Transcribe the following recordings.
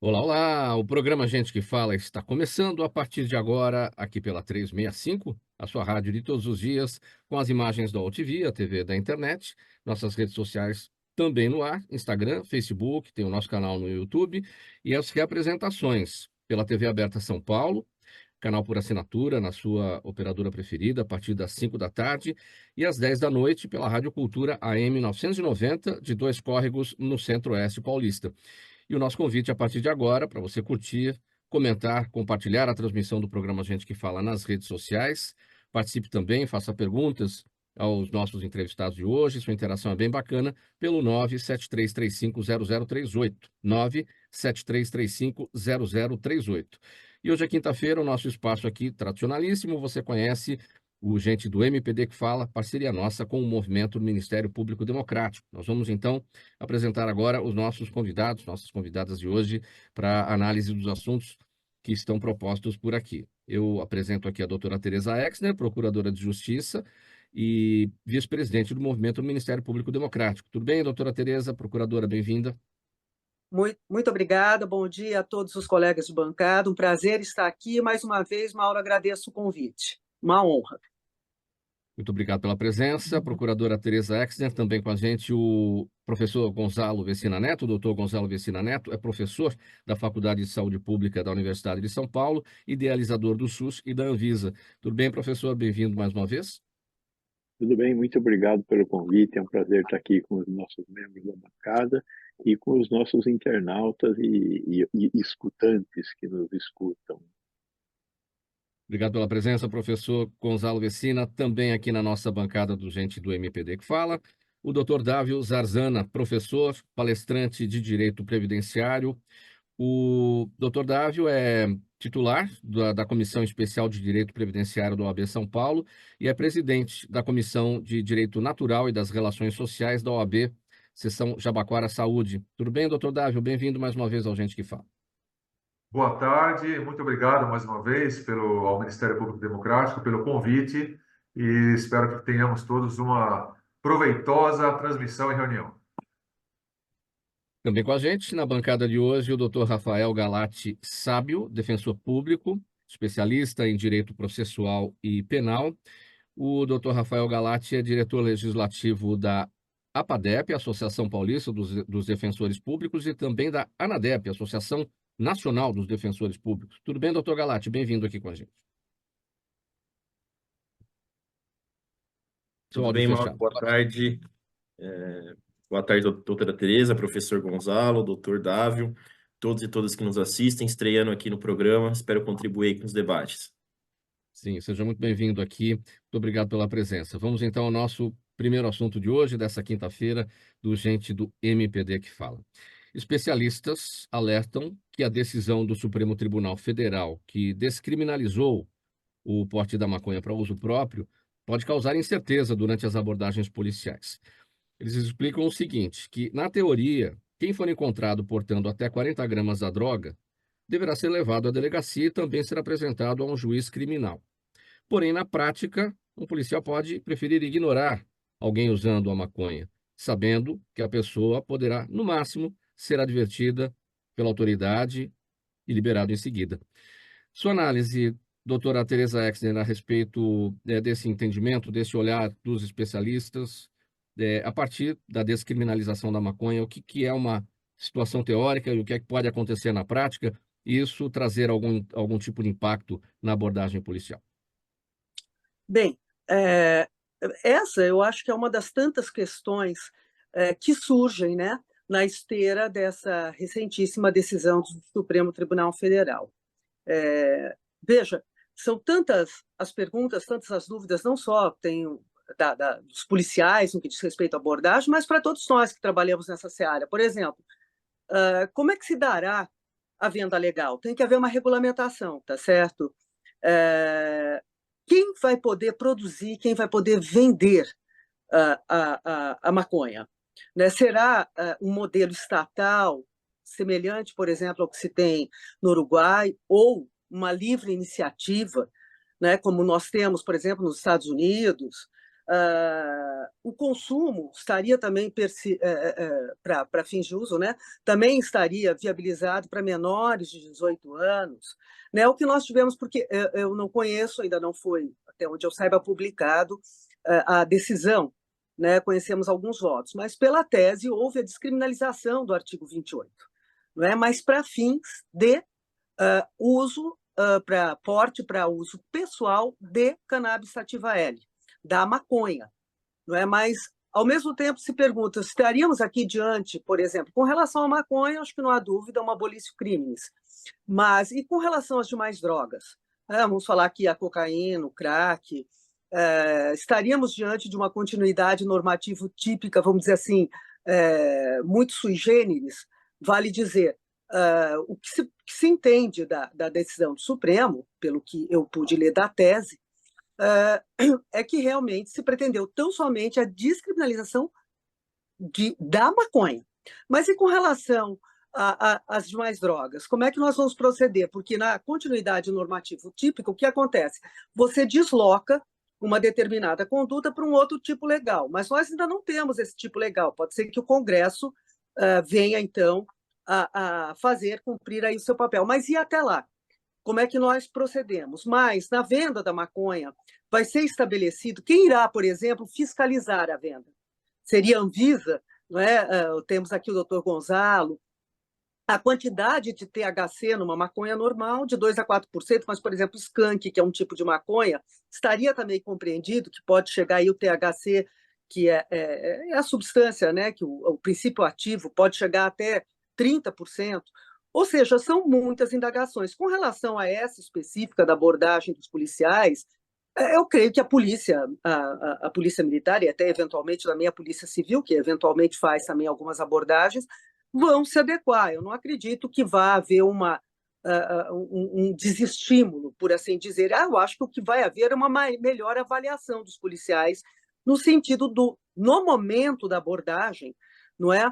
Olá, olá! O programa Gente que Fala está começando a partir de agora, aqui pela 365, a sua rádio de todos os dias, com as imagens da OTV, a TV da internet, nossas redes sociais também no ar, Instagram, Facebook, tem o nosso canal no YouTube e as reapresentações pela TV aberta São Paulo, canal por assinatura na sua operadora preferida, a partir das 5 da tarde e às 10 da noite pela Rádio Cultura AM 990, de Dois Córregos, no Centro-Oeste Paulista. E o nosso convite a partir de agora, para você curtir, comentar, compartilhar a transmissão do programa Gente que Fala nas redes sociais. Participe também, faça perguntas aos nossos entrevistados de hoje. Sua interação é bem bacana pelo 973350038. 973350038. E hoje é quinta-feira, o nosso espaço aqui tradicionalíssimo, você conhece o Gente do MPD que Fala, parceria nossa com o movimento do Ministério Público Democrático. Nós vamos então apresentar agora os nossos convidados, nossas convidadas de hoje, para análise dos assuntos que estão propostos por aqui. Eu apresento aqui a doutora Tereza Exner, procuradora de Justiça e vice-presidente do movimento do Ministério Público Democrático. Tudo bem, doutora Tereza, procuradora, bem-vinda. Muito obrigada, bom dia a todos os colegas de bancada, um prazer estar aqui. Mais uma vez, Mauro, agradeço o convite. Uma honra. Muito obrigado pela presença. Procuradora Tereza Exner, também com a gente o professor Gonzalo Vecina Neto. O doutor Gonzalo Vecina Neto é professor da Faculdade de Saúde Pública da Universidade de São Paulo, idealizador do SUS e da Anvisa. Tudo bem, professor? Bem-vindo mais uma vez. Tudo bem, muito obrigado pelo convite. É um prazer estar aqui com os nossos membros da bancada e com os nossos internautas e escutantes que nos escutam. Obrigado pela presença, professor Gonzalo Vecina, também aqui na nossa bancada do Gente do MPD que Fala. O doutor Dávio Zarzana, professor, palestrante de Direito Previdenciário. O doutor Dávio é titular da Comissão Especial de Direito Previdenciário da OAB São Paulo e é presidente da Comissão de Direito Natural e das Relações Sociais da OAB, Seção Jabaquara Saúde. Tudo bem, doutor Dávio? Bem-vindo mais uma vez ao Gente que Fala. Boa tarde, muito obrigado mais uma vez ao Ministério Público Democrático pelo convite e espero que tenhamos todos uma proveitosa transmissão e reunião. Também com a gente, na bancada de hoje, o doutor Rafael Galati Sábio, defensor público, especialista em direito processual e penal. O doutor Rafael Galati é diretor legislativo da APADEP, Associação Paulista dos Defensores Públicos, e também da ANADEP, Associação Nacional dos Defensores Públicos. Tudo bem, doutor Galati? Bem-vindo aqui com a gente. Seu Tudo áudio bem, Mauro? fechado. Boa tarde. Boa tarde, doutora Tereza, professor Gonzalo, doutor Dávio, todos e todas que nos assistem, estreando aqui no programa. Espero contribuir com os debates. Sim, seja muito bem-vindo aqui. Muito obrigado pela presença. Vamos então ao nosso primeiro assunto de hoje, dessa quinta-feira, do Gente do MPD que Fala. Especialistas alertam que a decisão do Supremo Tribunal Federal, que descriminalizou o porte da maconha para uso próprio, pode causar incerteza durante as abordagens policiais. Eles explicam o seguinte, que, na teoria, quem for encontrado portando até 40 gramas da droga deverá ser levado à delegacia e também ser apresentado a um juiz criminal. Porém, na prática, um policial pode preferir ignorar alguém usando a maconha, sabendo que a pessoa poderá, no máximo, ser advertida pela autoridade e liberado em seguida. Sua análise, doutora Tereza Exner, a respeito desse entendimento, desse olhar dos especialistas, a partir da descriminalização da maconha, o que é uma situação teórica e o que é que pode acontecer na prática, e isso trazer algum tipo de impacto na abordagem policial? Bem, essa eu acho que é uma das tantas questões que surgem, né, na esteira dessa recentíssima decisão do Supremo Tribunal Federal. Veja, são tantas as perguntas, tantas as dúvidas, não só dos policiais no que diz respeito à abordagem, mas para todos nós que trabalhamos nessa seara. Por exemplo, como é que se dará a venda legal? Tem que haver uma regulamentação, tá certo? Quem vai poder produzir, quem vai poder vender a maconha? Né? Será um modelo estatal, semelhante, por exemplo, ao que se tem no Uruguai, ou uma livre iniciativa, né, como nós temos, por exemplo, nos Estados Unidos, O consumo estaria também, para fins de uso, né, também estaria viabilizado para menores de 18 anos. Né, o que nós tivemos, porque eu não conheço, ainda não foi, até onde eu saiba, publicado a decisão, né, conhecemos alguns votos, mas pela tese houve a descriminalização do artigo 28, não é? Mas para fins de uso, para porte para uso pessoal de cannabis sativa L, da maconha, não é? Mas, ao mesmo tempo, se pergunta, estaríamos aqui diante, por exemplo, com relação à maconha, acho que não há dúvida, uma abolição crimes, mas e com relação às demais drogas? Vamos falar aqui a cocaína, o crack, estaríamos diante de uma continuidade normativa típica, vamos dizer assim, muito sui generis, vale dizer, o que se entende da decisão do Supremo, pelo que eu pude ler da tese, é que realmente se pretendeu tão somente a descriminalização da maconha. Mas e com relação às demais drogas? Como é que nós vamos proceder? Porque na continuidade normativa típica, o que acontece? Você desloca uma determinada conduta para um outro tipo legal, mas nós ainda não temos esse tipo legal. Pode ser que o Congresso venha, então, a fazer cumprir aí o seu papel. Mas e até lá? Como é que nós procedemos? Mas, na venda da maconha, vai ser estabelecido quem irá, por exemplo, fiscalizar a venda. Seria a Anvisa, não é? Temos aqui o doutor Gonzalo. A quantidade de THC numa maconha normal, de 2% a 4%, mas, por exemplo, o skunk, que é um tipo de maconha, estaria também compreendido que pode chegar aí o THC, que é a substância, né, que o princípio ativo pode chegar até 30%. Ou seja, são muitas indagações. Com relação a essa específica da abordagem dos policiais, eu creio que a polícia militar, e até eventualmente também a polícia civil, que eventualmente faz também algumas abordagens, vão se adequar. Eu não acredito que vá haver um desestímulo, por assim dizer. Eu acho que o que vai haver é uma melhor avaliação dos policiais, no sentido no momento da abordagem, não é?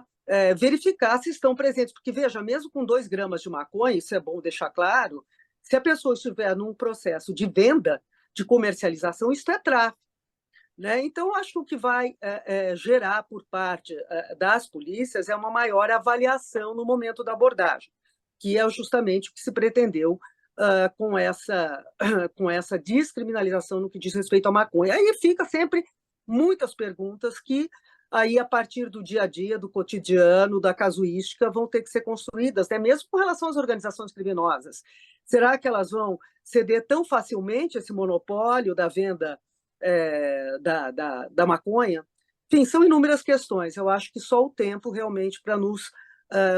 Verificar se estão presentes, porque, veja, mesmo com 2 gramas de maconha, isso é bom deixar claro, se a pessoa estiver num processo de venda, de comercialização, isso é tráfico. Né? Então, acho que o que vai gerar por parte das polícias é uma maior avaliação no momento da abordagem, que é justamente o que se pretendeu com essa descriminalização no que diz respeito à maconha. Aí fica sempre muitas perguntas que, aí, a partir do dia a dia, do cotidiano, da casuística, vão ter que ser construídas, né? Mesmo com relação às organizações criminosas. Será que elas vão ceder tão facilmente esse monopólio da venda da maconha? Enfim, são inúmeras questões. Eu acho que só o tempo realmente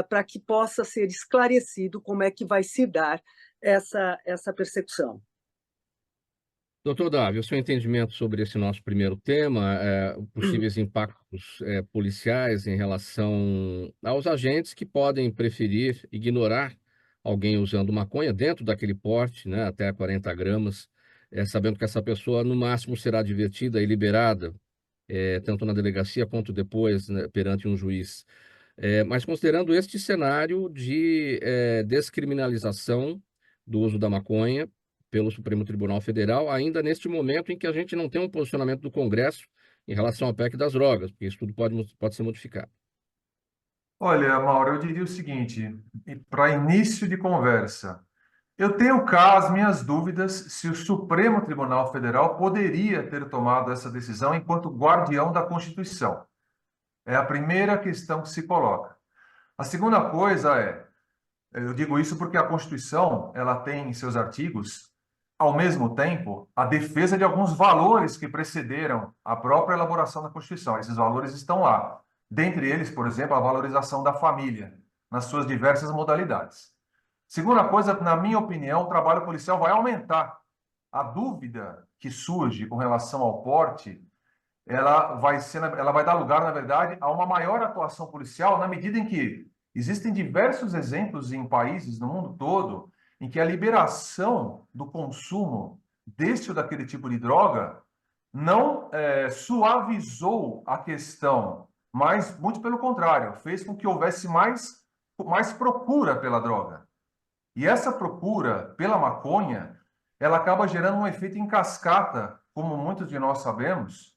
para que possa ser esclarecido como é que vai se dar essa persecução. Doutor Davi, o seu entendimento sobre esse nosso primeiro tema, possíveis impactos policiais em relação aos agentes que podem preferir ignorar alguém usando maconha dentro daquele porte, né, até 40 gramas, sabendo que essa pessoa, no máximo, será advertida e liberada, tanto na delegacia quanto depois, né, perante um juiz. Mas considerando este cenário de descriminalização do uso da maconha pelo Supremo Tribunal Federal, ainda neste momento em que a gente não tem um posicionamento do Congresso em relação à PEC das drogas, porque isso tudo pode ser modificado. Olha, Mauro, eu diria o seguinte, para início de conversa, eu tenho cá as minhas dúvidas se o Supremo Tribunal Federal poderia ter tomado essa decisão enquanto guardião da Constituição. É a primeira questão que se coloca. A segunda coisa eu digo isso porque a Constituição, ela tem em seus artigos, ao mesmo tempo, a defesa de alguns valores que precederam a própria elaboração da Constituição. Esses valores estão lá. Dentre eles, por exemplo, a valorização da família, nas suas diversas modalidades. Segunda coisa, na minha opinião, o trabalho policial vai aumentar. A dúvida que surge com relação ao porte, ela vai dar lugar, na verdade, a uma maior atuação policial, na medida em que existem diversos exemplos em países no mundo todo em que a liberação do consumo deste ou daquele tipo de droga não suavizou a questão, mas, muito pelo contrário, fez com que houvesse mais procura pela droga. E essa procura pela maconha, ela acaba gerando um efeito em cascata, como muitos de nós sabemos,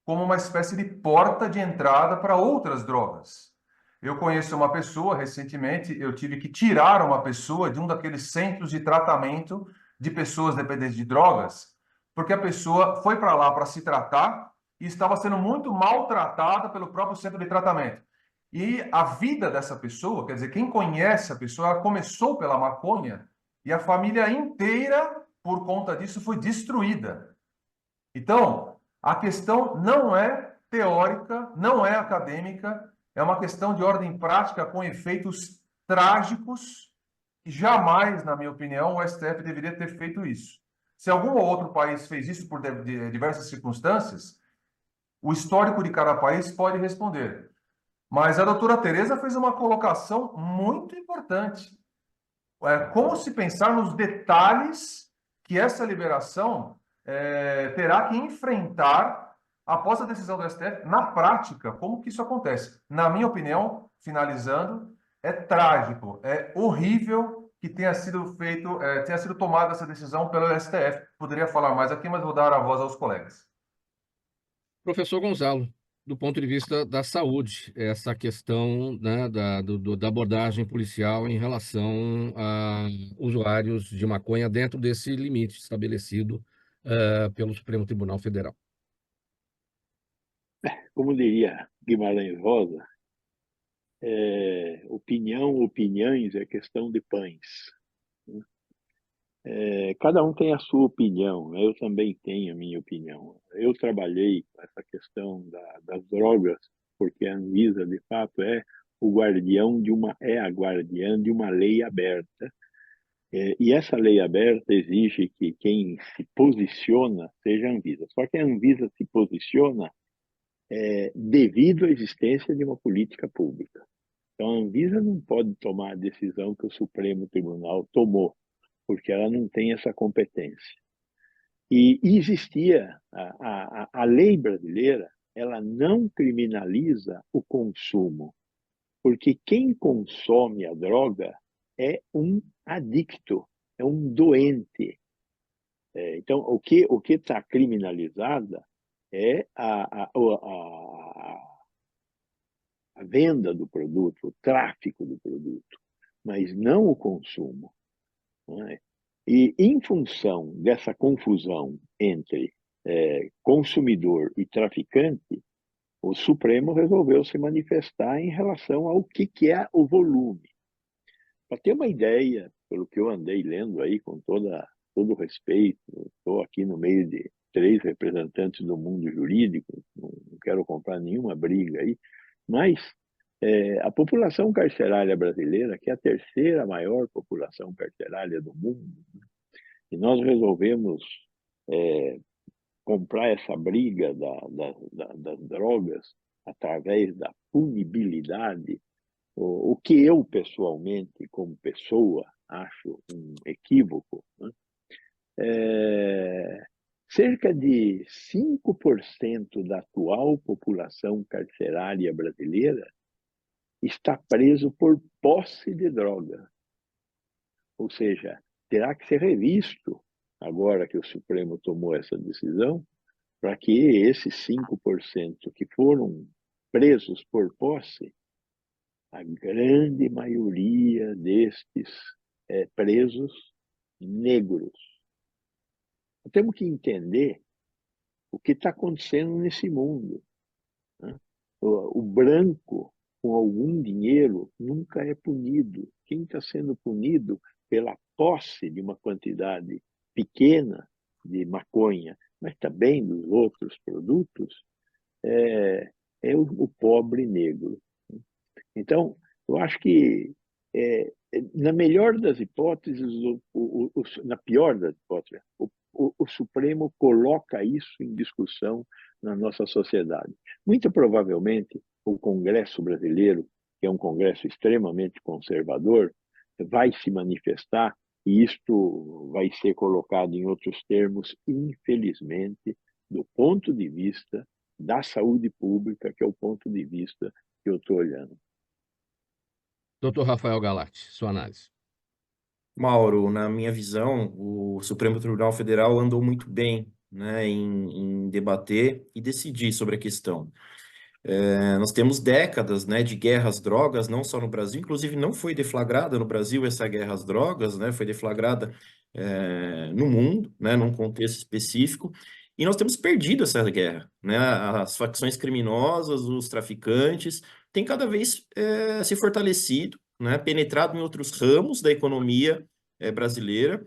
como uma espécie de porta de entrada para outras drogas. Eu conheço uma pessoa, recentemente, eu tive que tirar uma pessoa de um daqueles centros de tratamento de pessoas dependentes de drogas, porque a pessoa foi para lá para se tratar e estava sendo muito maltratada pelo próprio centro de tratamento. E a vida dessa pessoa, quer dizer, quem conhece a pessoa, ela começou pela maconha e a família inteira, por conta disso, foi destruída. Então, a questão não é teórica, não é acadêmica, é uma questão de ordem prática com efeitos trágicos e jamais, na minha opinião, o STF deveria ter feito isso. Se algum outro país fez isso por diversas circunstâncias, o histórico de cada país pode responder. Mas a doutora Tereza fez uma colocação muito importante. Como se pensar nos detalhes que essa liberação terá que enfrentar após a decisão do STF, na prática, como que isso acontece? Na minha opinião, finalizando, é trágico, é horrível que tenha sido tenha sido tomada essa decisão pelo STF. Poderia falar mais aqui, mas vou dar a voz aos colegas. Professor Gonzalo, do ponto de vista da saúde, essa questão, né, da abordagem policial em relação a usuários de maconha dentro desse limite estabelecido pelo Supremo Tribunal Federal. Como diria Guimarães Rosa, opiniões é questão de pães. Cada um tem a sua opinião, né? Eu também tenho a minha opinião. Eu trabalhei com essa questão das drogas, porque a Anvisa, de fato, é a guardiã de uma lei aberta. E essa lei aberta exige que quem se posiciona seja a Anvisa. Só que a Anvisa se posiciona devido à existência de uma política pública. Então, a Anvisa não pode tomar a decisão que o Supremo Tribunal tomou, porque ela não tem essa competência. E existia a lei brasileira, ela não criminaliza o consumo, porque quem consome a droga é um adicto, é um doente. Então, o que está criminalizada é a venda do produto, o tráfico do produto, mas não o consumo. Não é? E, em função dessa confusão entre consumidor e traficante, o Supremo resolveu se manifestar em relação ao que é o volume. Para ter uma ideia, pelo que eu andei lendo aí, com todo o respeito, estou aqui no meio de 3 representantes do mundo jurídico, não quero comprar nenhuma briga aí, mas a população carcerária brasileira, que é a 3ª maior população carcerária do mundo, e nós resolvemos comprar essa briga das drogas através da punibilidade, o que eu, pessoalmente, como pessoa, acho um equívoco, né? Cerca de 5% da atual população carcerária brasileira está preso por posse de droga. Ou seja, terá que ser revisto, agora que o Supremo tomou essa decisão, para que esses 5% que foram presos por posse, a grande maioria destes presos negros. Temos que entender o que está acontecendo nesse mundo, né? O branco com algum dinheiro nunca é punido. Quem está sendo punido pela posse de uma quantidade pequena de maconha, mas também dos outros produtos, é o pobre negro. Então, eu acho que, na melhor das hipóteses, na pior das hipóteses, o Supremo coloca isso em discussão na nossa sociedade. Muito provavelmente, o Congresso brasileiro, que é um Congresso extremamente conservador, vai se manifestar e isto vai ser colocado em outros termos, infelizmente, do ponto de vista da saúde pública, que é o ponto de vista que eu estou olhando. Dr. Rafael Galati, sua análise. Mauro, na minha visão, o Supremo Tribunal Federal andou muito bem né, em debater e decidir sobre a questão. Nós temos décadas, né, de guerra às drogas, não só no Brasil, inclusive não foi deflagrada no Brasil essa guerra às drogas, né, foi deflagrada no mundo, né, num contexto específico, e nós temos perdido essa guerra, né, as facções criminosas, os traficantes, têm cada vez se fortalecido, né, penetrado em outros ramos da economia brasileira,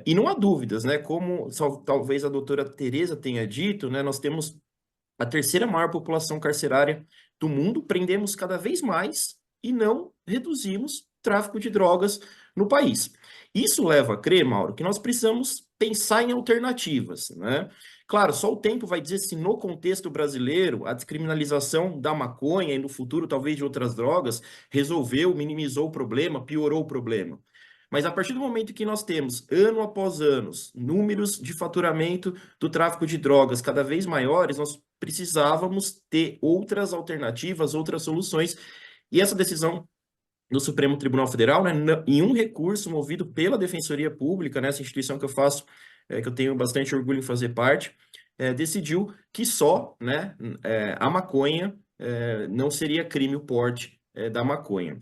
e não há dúvidas, né, como talvez a doutora Tereza tenha dito, né, nós temos a terceira maior população carcerária do mundo, prendemos cada vez mais e não reduzimos o tráfico de drogas no país. Isso leva a crer, Mauro, que nós precisamos pensar em alternativas, né? Claro, só o tempo vai dizer se no contexto brasileiro a descriminalização da maconha e no futuro talvez de outras drogas resolveu, minimizou o problema, piorou o problema. Mas a partir do momento que nós temos, ano após ano, números de faturamento do tráfico de drogas cada vez maiores, nós precisávamos ter outras alternativas, outras soluções. E essa decisão do Supremo Tribunal Federal, né, em um recurso movido pela Defensoria Pública, né, essa instituição que eu faço, que eu tenho bastante orgulho em fazer parte, decidiu que só, né, a maconha não seria crime o porte da maconha.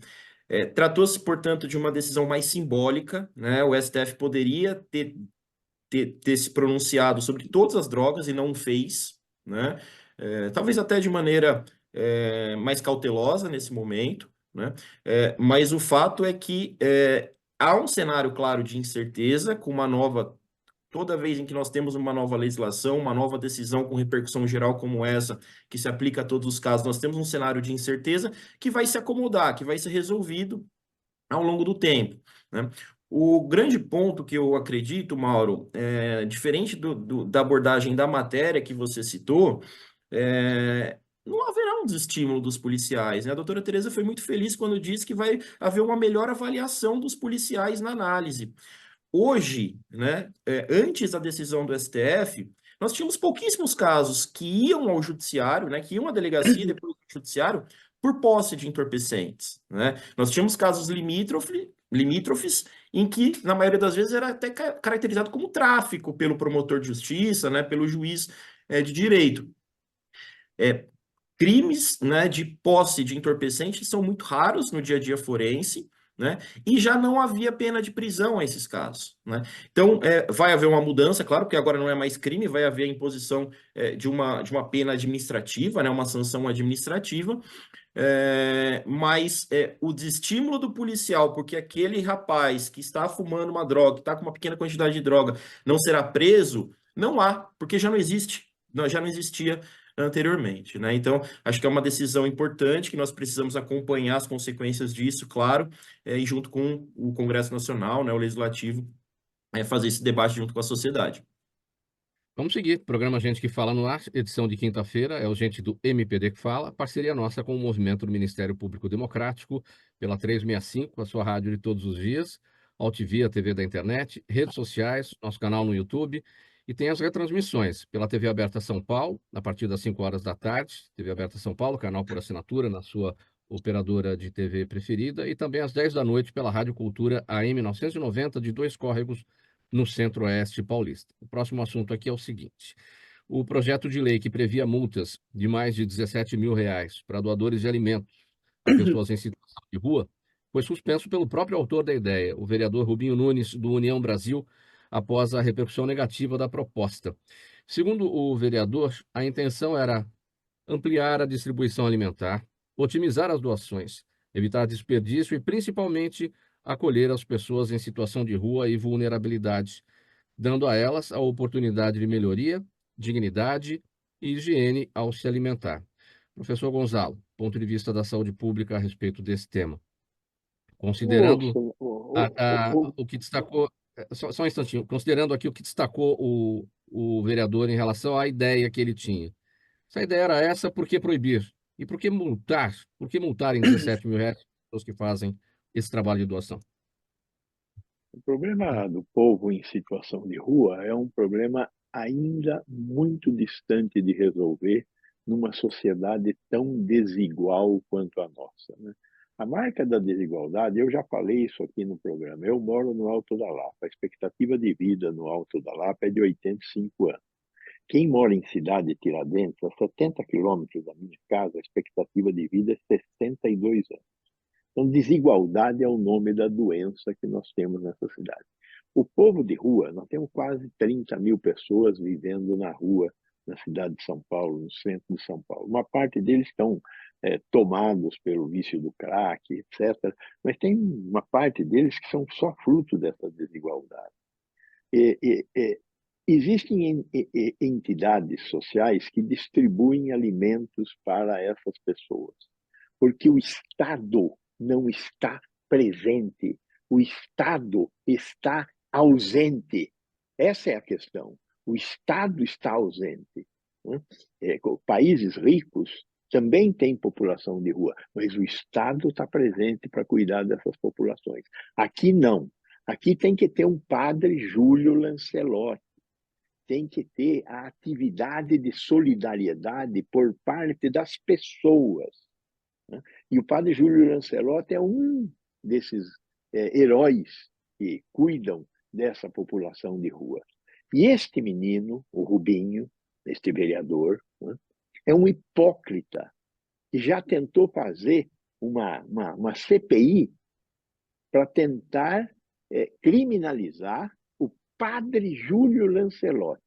Tratou-se, portanto, de uma decisão mais simbólica, né? O STF poderia ter se pronunciado sobre todas as drogas e não fez, né? Talvez até de maneira mais cautelosa nesse momento, né? Mas o fato é que há um cenário claro de incerteza com uma nova. Toda vez em que nós temos uma nova legislação, uma nova decisão com repercussão geral como essa, que se aplica a todos os casos, nós temos um cenário de incerteza que vai se acomodar, que vai ser resolvido ao longo do tempo, né? O grande ponto que eu acredito, Mauro, diferente da abordagem da matéria que você citou, não haverá um desestímulo dos policiais, né? A doutora Tereza foi muito feliz quando disse que vai haver uma melhor avaliação dos policiais na análise. Hoje, né, antes da decisão do STF, nós tínhamos pouquíssimos casos que iam ao judiciário, né, que iam à delegacia e depois ao judiciário por posse de entorpecentes, né? Nós tínhamos casos limítrofes em que, na maioria das vezes, era até caracterizado como tráfico pelo promotor de justiça, né, pelo juiz de direito. Crimes, né, de posse de entorpecentes são muito raros no dia a dia forense, né, e já não havia pena de prisão a esses casos, né? Então, vai haver uma mudança, claro, porque agora não é mais crime, vai haver a imposição de uma pena administrativa, né, uma sanção administrativa, mas o desestímulo do policial, porque aquele rapaz que está fumando uma droga, que está com uma pequena quantidade de droga, não será preso, não há, porque já não existe, já não existia anteriormente, né? Então, acho que é uma decisão importante que nós precisamos acompanhar as consequências disso, claro, e junto com o Congresso Nacional, né, o Legislativo, fazer esse debate junto com a sociedade. Vamos seguir. Programa Gente que Fala no Ar, edição de quinta-feira, é o Gente do MPD que Fala, parceria nossa com o Movimento do Ministério Público Democrático, pela 365, a sua rádio de todos os dias, AltV, a TV da internet, redes sociais, nosso canal no YouTube, e tem as retransmissões pela TV Aberta São Paulo, a partir das 5 horas da tarde, TV Aberta São Paulo, canal por assinatura na sua operadora de TV preferida, e também às 10 da noite pela Rádio Cultura AM 990 de Dois Córregos, no Centro-Oeste paulista. O próximo assunto aqui é o seguinte: o projeto de lei que previa multas de mais de R$17 mil para doadores de alimentos a pessoas em situação de rua foi suspenso pelo próprio autor da ideia, o vereador Rubinho Nunes, do União Brasil, após a repercussão negativa da proposta. Segundo o vereador, a intenção era ampliar a distribuição alimentar, otimizar as doações, evitar desperdício e, principalmente, acolher as pessoas em situação de rua e vulnerabilidade, dando a elas a oportunidade de melhoria, dignidade e higiene ao se alimentar. Professor Gonzalo, ponto de vista da saúde pública a respeito desse tema. Considerando o que destacou, só um instantinho, considerando aqui o que destacou o vereador em relação à ideia que ele tinha. Se a ideia era essa, por que proibir? E por que multar? Por que multar em R$17 mil as pessoas que fazem esse trabalho de doação? O problema do povo em situação de rua é um problema ainda muito distante de resolver numa sociedade tão desigual quanto a nossa, né? A marca da desigualdade, eu já falei isso aqui no programa, eu moro no Alto da Lapa, a expectativa de vida no Alto da Lapa é de 85 anos. Quem mora em cidade de Tiradentes, a 70 quilômetros da minha casa, a expectativa de vida é 62 anos. Então, desigualdade é o nome da doença que nós temos nessa cidade. O povo de rua, nós temos quase 30 mil pessoas vivendo na rua, na cidade de São Paulo, no centro de São Paulo. Uma parte deles estão tomados pelo vício do crack, etc. Mas tem uma parte deles que são só fruto dessa desigualdade. Existem entidades sociais que distribuem alimentos para essas pessoas, porque o Estado não está presente, o Estado está ausente. Essa é a questão. O Estado está ausente. Né? Países ricos também têm população de rua, mas o Estado está presente para cuidar dessas populações. Aqui não. Aqui tem que ter um padre Júlio Lancelotti, tem que ter a atividade de solidariedade por parte das pessoas. Né? E o padre Júlio Lancelotti é um desses heróis que cuidam dessa população de rua. E este menino, o Rubinho, este vereador, né, é um hipócrita que já tentou fazer uma CPI para tentar criminalizar o padre Júlio Lancelotti.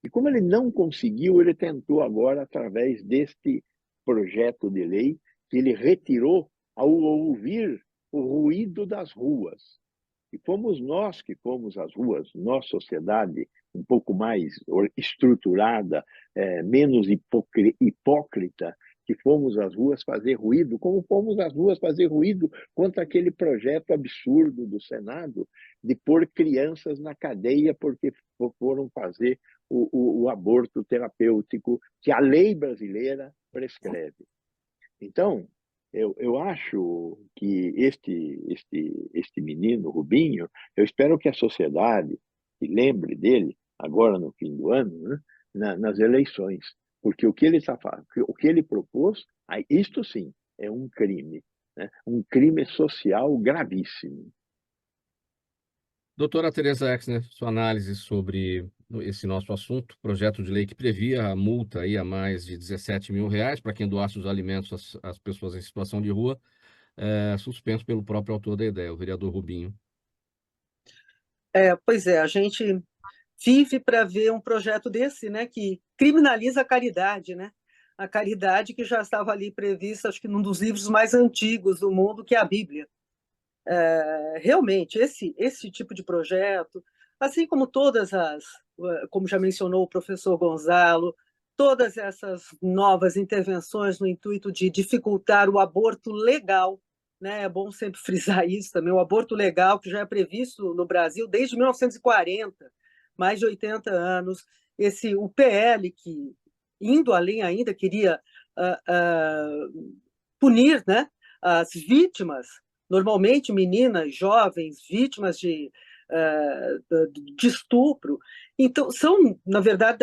E como ele não conseguiu, ele tentou agora, através deste projeto de lei, que ele retirou ao ouvir o ruído das ruas. E fomos nós que fomos às ruas, nossa sociedade um pouco mais estruturada, menos hipócrita, que fomos às ruas fazer ruído, como fomos às ruas fazer ruído contra aquele projeto absurdo do Senado de pôr crianças na cadeia porque foram fazer o aborto terapêutico que a lei brasileira prescreve. Então, eu acho que este menino, Rubinho, eu espero que a sociedade se lembre dele agora no fim do ano, né, nas eleições, porque o que ele está fazendo, o que ele propôs, isto sim é um crime, né, um crime social gravíssimo. Doutora Tereza Exner, sua análise sobre esse nosso assunto, projeto de lei que previa a multa aí a mais de R$17 mil para quem doasse os alimentos às pessoas em situação de rua, suspenso pelo próprio autor da ideia, o vereador Rubinho. Pois é, a gente vive para ver um projeto desse, né, que criminaliza a caridade, né? A caridade que já estava ali prevista, acho que num dos livros mais antigos do mundo, que é a Bíblia. Realmente, esse tipo de projeto, assim como como já mencionou o professor Gonzalo, todas essas novas intervenções no intuito de dificultar o aborto legal, né? É bom sempre frisar isso também, o aborto legal, que já é previsto no Brasil desde 1940, mais de 80 anos, o PL, que, indo além ainda, queria punir, né, as vítimas, normalmente meninas, jovens, vítimas de estupro. Então, são, na verdade,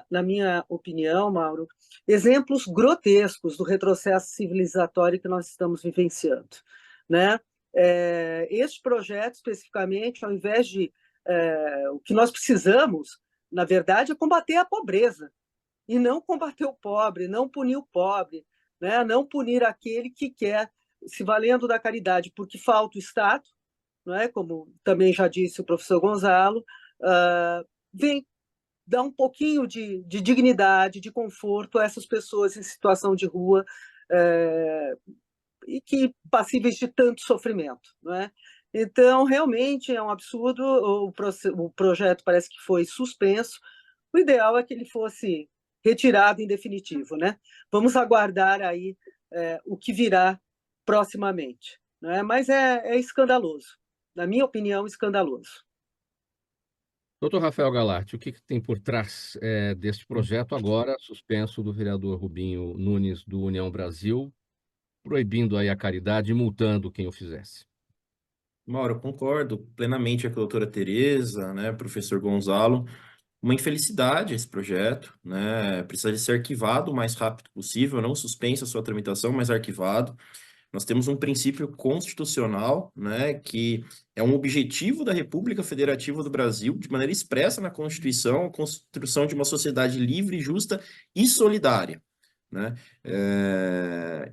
na minha opinião, Mauro, exemplos grotescos do retrocesso civilizatório que nós estamos vivenciando, né? Este projeto, especificamente, ao invés de... o que nós precisamos, na verdade, é combater a pobreza, e não combater o pobre, não punir o pobre, né? Não punir aquele que quer, se valendo da caridade, porque falta o Estado, não é? Como também já disse o professor Gonzalo, vem dar um pouquinho de dignidade, de conforto a essas pessoas em situação de rua e que passíveis de tanto sofrimento, não é? Então, realmente é um absurdo, o projeto parece que foi suspenso, o ideal é que ele fosse retirado em definitivo, né? Vamos aguardar aí o que virá proximamente, né? Mas é escandaloso, na minha opinião, escandaloso. Doutor Rafael Galati, o que tem por trás deste projeto agora suspenso do vereador Rubinho Nunes do União Brasil, proibindo aí a caridade e multando quem o fizesse? Mauro, eu concordo plenamente com a doutora Tereza, né, professor Gonzalo. Uma infelicidade esse projeto, né? Precisa de ser arquivado o mais rápido possível, não suspensa a sua tramitação, mas arquivado, Nós temos um princípio constitucional, né, que é um objetivo da República Federativa do Brasil, de maneira expressa na Constituição, a construção de uma sociedade livre, justa e solidária, né?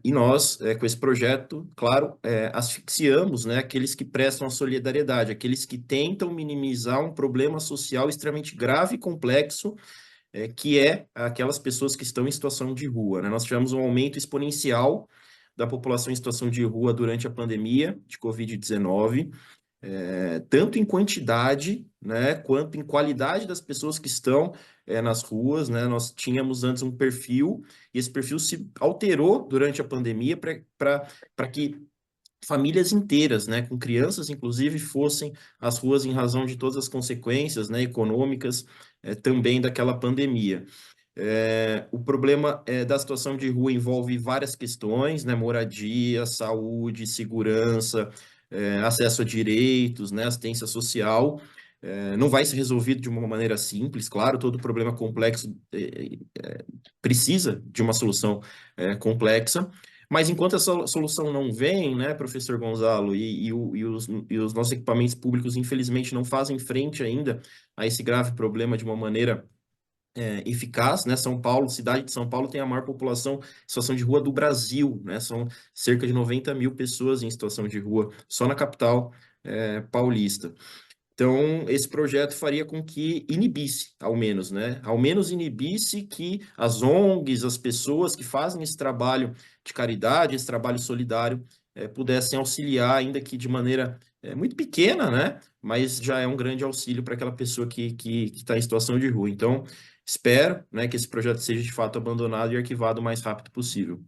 E nós, com esse projeto, claro, asfixiamos, né, aqueles que prestam a solidariedade, aqueles que tentam minimizar um problema social extremamente grave e complexo, que é aquelas pessoas que estão em situação de rua, né? Nós tivemos um aumento exponencial da população em situação de rua durante a pandemia de Covid-19, tanto em quantidade, né, quanto em qualidade das pessoas que estão nas ruas, né? Nós tínhamos antes um perfil, e esse perfil se alterou durante a pandemia para que famílias inteiras, né, com crianças, inclusive, fossem às ruas em razão de todas as consequências, né, econômicas, também daquela pandemia. O problema da situação de rua envolve várias questões, né, moradia, saúde, segurança, acesso a direitos, né, assistência social. Não vai ser resolvido de uma maneira simples, claro, todo problema complexo precisa de uma solução complexa, mas enquanto essa solução não vem, né, professor Gonzalo, e os nossos equipamentos públicos, infelizmente, não fazem frente ainda a esse grave problema de uma maneira eficaz, né? São Paulo, cidade de São Paulo, tem a maior população em situação de rua do Brasil, né? São cerca de 90 mil pessoas em situação de rua só na capital paulista. Então, esse projeto faria com que inibisse, ao menos, né? Ao menos inibisse que as ONGs, as pessoas que fazem esse trabalho de caridade, esse trabalho solidário, pudessem auxiliar, ainda que de maneira muito pequena, né? Mas já é um grande auxílio para aquela pessoa que está em situação de rua. Então, espero, né, que esse projeto seja de fato abandonado e arquivado o mais rápido possível.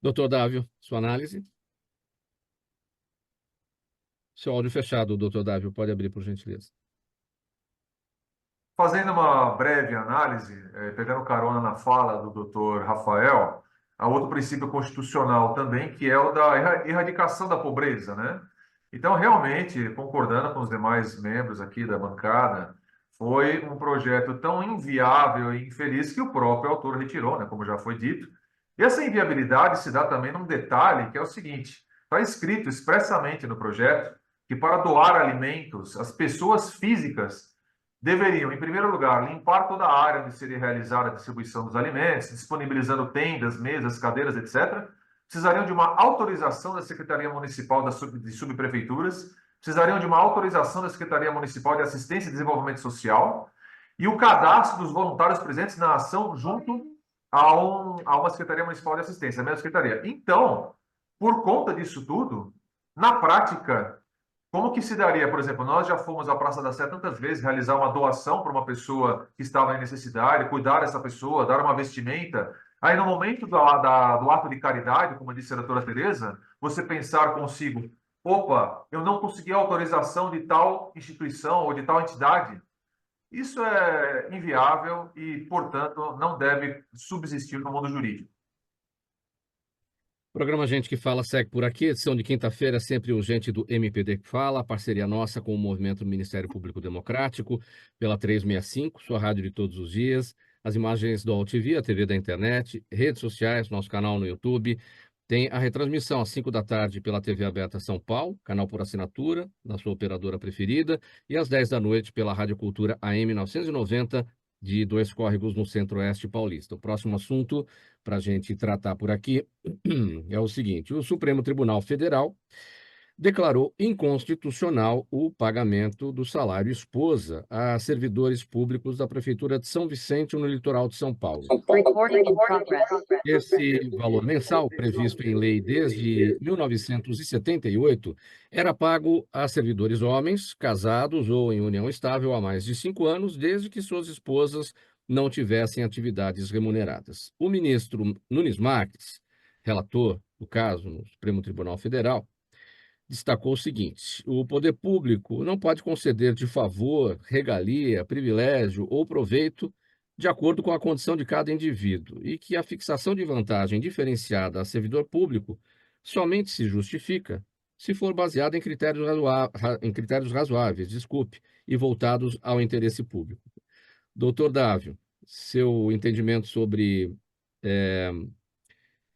Doutor Dávio, sua análise? Seu áudio fechado, doutor Dávio, pode abrir, por gentileza. Fazendo uma breve análise, pegando carona na fala do Dr. Rafael, há outro princípio constitucional também, que é o da erradicação da pobreza, né? Então, realmente, concordando com os demais membros aqui da bancada, foi um projeto tão inviável e infeliz que o próprio autor retirou, né, como já foi dito. E essa inviabilidade se dá também num detalhe, que é o seguinte: está escrito expressamente no projeto que para doar alimentos, as pessoas físicas deveriam, em primeiro lugar, limpar toda a área onde seria realizada a distribuição dos alimentos, disponibilizando tendas, mesas, cadeiras, etc. Precisariam de uma autorização da Secretaria Municipal de Subprefeituras, precisariam de uma autorização da Secretaria Municipal de Assistência e Desenvolvimento Social e o cadastro dos voluntários presentes na ação junto a uma Secretaria Municipal de Assistência, a mesma secretaria. Então, por conta disso tudo, na prática, como que se daria, por exemplo, nós já fomos à Praça da Sé tantas vezes realizar uma doação para uma pessoa que estava em necessidade, cuidar dessa pessoa, dar uma vestimenta. Aí, no momento do ato de caridade, como disse a doutora Tereza, você pensar consigo, opa, eu não consegui a autorização de tal instituição ou de tal entidade. Isso é inviável e, portanto, não deve subsistir no mundo jurídico. O programa Gente que Fala segue por aqui, edição de quinta-feira, sempre o Gente do MPD que Fala, parceria nossa com o Movimento do Ministério Público Democrático, pela 365, sua rádio de todos os dias, as imagens do AltV, a TV da internet, redes sociais, nosso canal no YouTube, tem a retransmissão às 5 da tarde pela TV Aberta São Paulo, canal por assinatura, na sua operadora preferida, e às 10 da noite pela Rádio Cultura AM 990, de Dois Córregos, no Centro-Oeste paulista. O próximo assunto para a gente tratar por aqui é o seguinte: o Supremo Tribunal Federal declarou inconstitucional o pagamento do salário esposa a servidores públicos da Prefeitura de São Vicente, no litoral de São Paulo. Esse valor mensal, previsto em lei desde 1978, era pago a servidores homens, casados ou em união estável há mais de 5 anos, desde que suas esposas não tivessem atividades remuneradas. O ministro Nunes Marques, relator do caso no Supremo Tribunal Federal, destacou o seguinte: o poder público não pode conceder de favor, regalia, privilégio ou proveito de acordo com a condição de cada indivíduo, e que a fixação de vantagem diferenciada a servidor público somente se justifica se for baseada em critérios razoáveis, e voltados ao interesse público. Doutor Dávio, seu entendimento sobre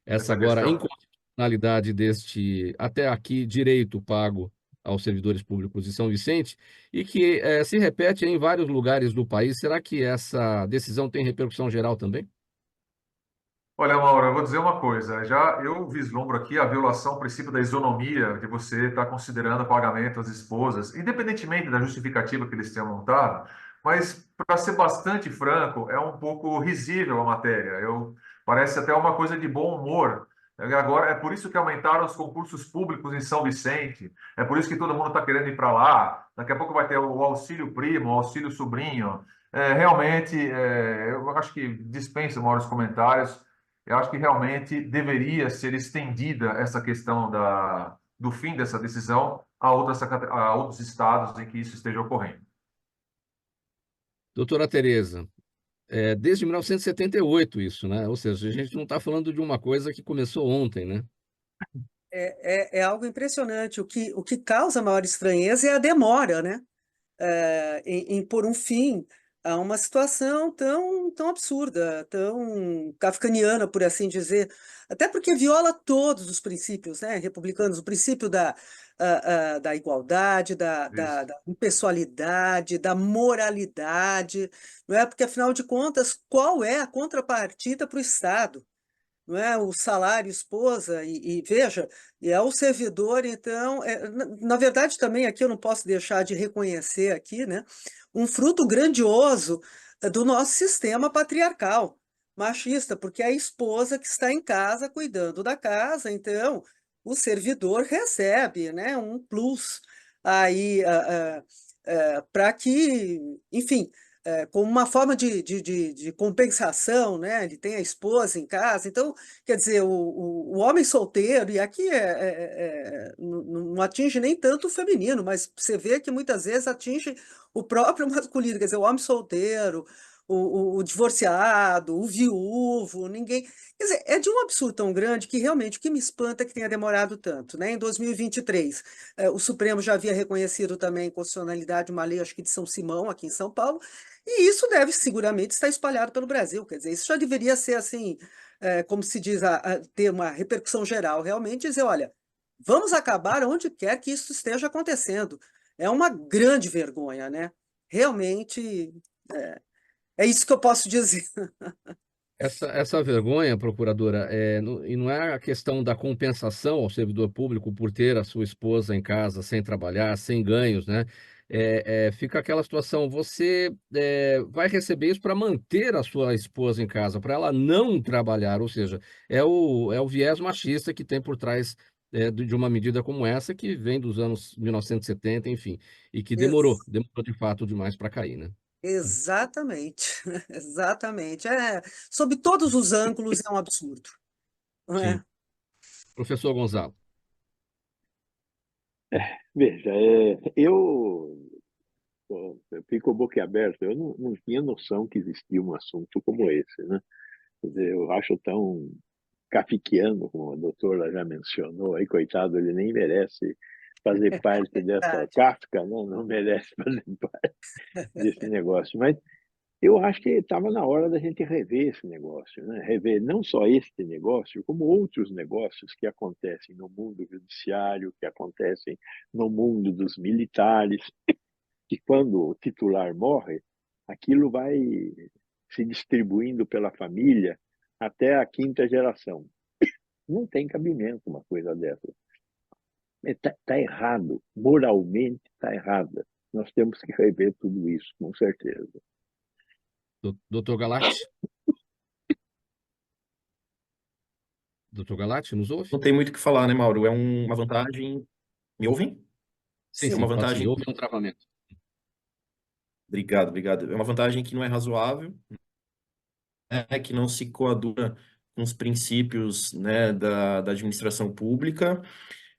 essa agora constitucionalidade deste, até aqui, direito pago aos servidores públicos de São Vicente e que se repete em vários lugares do país. Será que essa decisão tem repercussão geral também? Olha, Mauro, eu vou dizer uma coisa. Já eu vislumbro aqui a violação ao princípio da isonomia que você está considerando pagamento às esposas, independentemente da justificativa que eles tenham montado, mas, para ser bastante franco, é um pouco risível a matéria. Parece até uma coisa de bom humor. Agora, é por isso que aumentaram os concursos públicos em São Vicente, é por isso que todo mundo está querendo ir para lá. Daqui a pouco vai ter o auxílio primo, o auxílio sobrinho. Realmente, eu acho que dispensa maiores comentários. Eu acho que realmente deveria ser estendida essa questão do fim dessa decisão a outros estados em que isso esteja ocorrendo. Doutora Tereza, desde 1978 isso, né? Ou seja, a gente não está falando de uma coisa que começou ontem, né? É algo impressionante. O que causa maior estranheza é a demora, né? Em pôr um fim a uma situação tão absurda, tão kafkaniana, por assim dizer, até porque viola todos os princípios, né, republicanos, o princípio da igualdade, Isso. da impessoalidade, da moralidade, não é? Porque, afinal de contas, qual é a contrapartida para o Estado? Não é o salário esposa e veja, e é o servidor, então, na verdade também aqui eu não posso deixar de reconhecer aqui, né, um fruto grandioso do nosso sistema patriarcal, machista, porque é a esposa que está em casa cuidando da casa, então o servidor recebe, né, um plus aí para que, enfim, como uma forma de compensação, né? Ele tem a esposa em casa, então, quer dizer, o homem solteiro, e aqui não atinge nem tanto o feminino, mas você vê que muitas vezes atinge o próprio masculino, quer dizer, o homem solteiro, o divorciado, o viúvo, ninguém. Quer dizer, é de um absurdo tão grande que realmente o que me espanta é que tenha demorado tanto, né? Em 2023, o Supremo já havia reconhecido também a inconstitucionalidade de uma lei, acho que de São Simão, aqui em São Paulo, e isso deve seguramente estar espalhado pelo Brasil, quer dizer, isso já deveria ser assim, como se diz, ter uma repercussão geral, realmente dizer, olha, vamos acabar onde quer que isso esteja acontecendo. É uma grande vergonha, né? Realmente, é isso que eu posso dizer. Essa vergonha, procuradora, e não é a questão da compensação ao servidor público por ter a sua esposa em casa sem trabalhar, sem ganhos, né? Fica aquela situação, você vai receber isso para manter a sua esposa em casa, para ela não trabalhar, ou seja, é o viés machista que tem por trás de uma medida como essa, que vem dos anos 1970, enfim, e que demorou de fato demais para cair, né? Exatamente, exatamente. Sob todos os ângulos é um absurdo, não Sim. é? Professor Gonzalo. Veja, eu fico boquiaberto. Eu não tinha noção que existia um assunto como esse, né? Quer dizer, eu acho tão kafkiano, como a doutora já mencionou, aí, coitado, ele nem merece fazer parte dessa Verdade. Kafka, né? Não merece fazer parte desse negócio. Mas eu acho que estava na hora da gente rever esse negócio, né? Rever não só este negócio, como outros negócios que acontecem no mundo judiciário, que acontecem no mundo dos militares, que quando o titular morre, aquilo vai se distribuindo pela família até a quinta geração. Não tem cabimento uma coisa dessa. Está errado, moralmente está errada. Nós temos que rever tudo isso, com certeza. Doutor Galati? Doutor Galati, nos ouve? Não tem muito o que falar, né, Mauro? É uma vantagem. Me ouvem? Sim, É sim, uma pode sim. vantagem. Houve um travamento. Obrigado, obrigado. É uma vantagem que não é razoável, que não se coaduna com os princípios, né, da administração pública.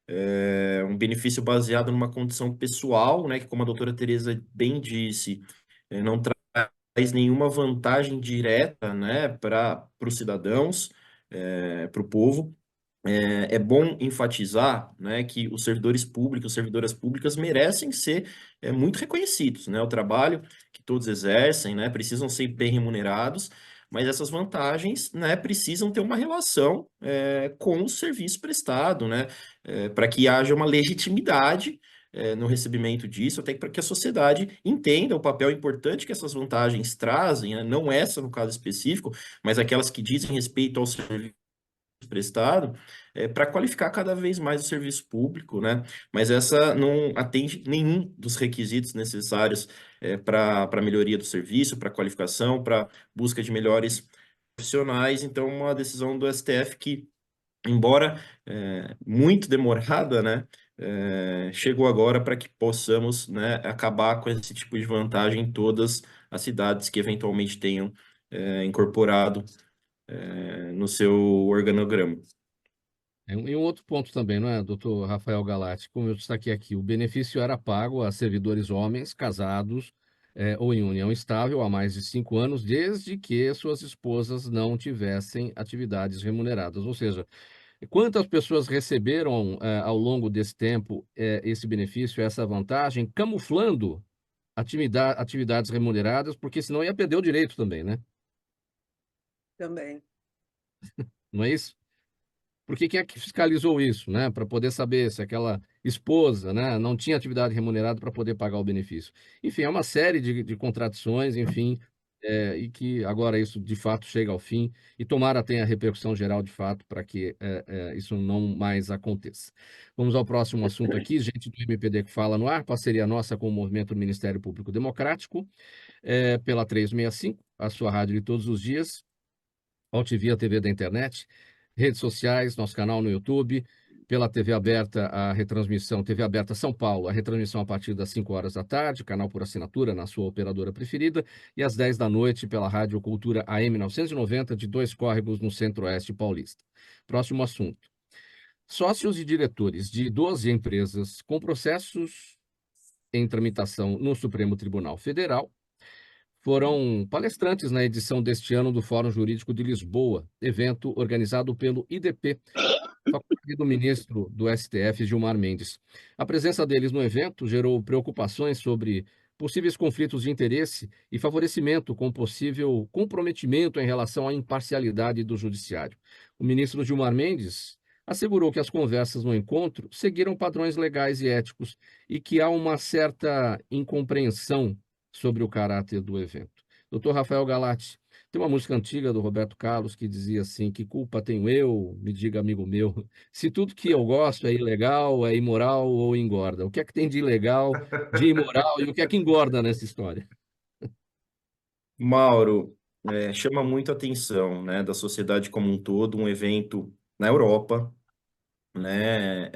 É um benefício baseado numa condição pessoal, né, que, como a doutora Tereza bem disse, não traz nenhuma vantagem direta, né, para os cidadãos, para o povo. É bom enfatizar, né, que os servidores públicos, servidoras públicas merecem ser muito reconhecidos, né, o trabalho que todos exercem, né, precisam ser bem remunerados, mas essas vantagens, né, precisam ter uma relação com o serviço prestado, né, para que haja uma legitimidade no recebimento disso, até para que a sociedade entenda o papel importante que essas vantagens trazem, né, não essa no caso específico, mas aquelas que dizem respeito ao serviço prestado, para qualificar cada vez mais o serviço público, né? Mas essa não atende nenhum dos requisitos necessários para a melhoria do serviço, para qualificação, para busca de melhores profissionais. Então, uma decisão do STF que, embora muito demorada, né? Chegou agora para que possamos, né, acabar com esse tipo de vantagem em todas as cidades que eventualmente tenham incorporado no seu organograma. E um outro ponto também, não é, doutor Rafael Galati? Como eu destaquei aqui, o benefício era pago a servidores homens casados ou em união estável há mais de 5 anos, desde que suas esposas não tivessem atividades remuneradas. Ou seja, quantas pessoas receberam ao longo desse tempo esse benefício, essa vantagem, camuflando atividades remuneradas, porque senão ia perder o direito também, né? Também. Não é isso? Porque quem é que fiscalizou isso, né? Para poder saber se aquela esposa, né, não tinha atividade remunerada para poder pagar o benefício. Enfim, é uma série de contradições, enfim, e que agora isso de fato chega ao fim e tomara tenha repercussão geral de fato para que isso não mais aconteça. Vamos ao próximo assunto aqui, gente do MPD que fala no ar, parceria nossa com o Movimento do Ministério Público Democrático, pela 365, a sua rádio de todos os dias. Altivia TV da internet, redes sociais, nosso canal no YouTube, pela TV aberta, a retransmissão, TV aberta São Paulo, a retransmissão a partir das 5 horas da tarde, canal por assinatura na sua operadora preferida, e às 10 da noite pela Rádio Cultura AM 990 de Dois Córregos, no Centro-Oeste paulista. Próximo assunto. Sócios e diretores de 12 empresas com processos em tramitação no Supremo Tribunal Federal foram palestrantes na edição deste ano do Fórum Jurídico de Lisboa, evento organizado pelo IDP, faculdade do ministro do STF, Gilmar Mendes. A presença deles no evento gerou preocupações sobre possíveis conflitos de interesse e favorecimento com possível comprometimento em relação à imparcialidade do judiciário. O ministro Gilmar Mendes assegurou que as conversas no encontro seguiram padrões legais e éticos e que há uma certa incompreensão sobre o caráter do evento. Doutor Rafael Galati, tem uma música antiga do Roberto Carlos que dizia assim: que culpa tenho eu, me diga amigo meu, se tudo que eu gosto é ilegal, é imoral ou engorda. O que é que tem de ilegal, de imoral e o que é que engorda nessa história? Mauro, chama muito a atenção, né, da sociedade como um todo, um evento na Europa, né,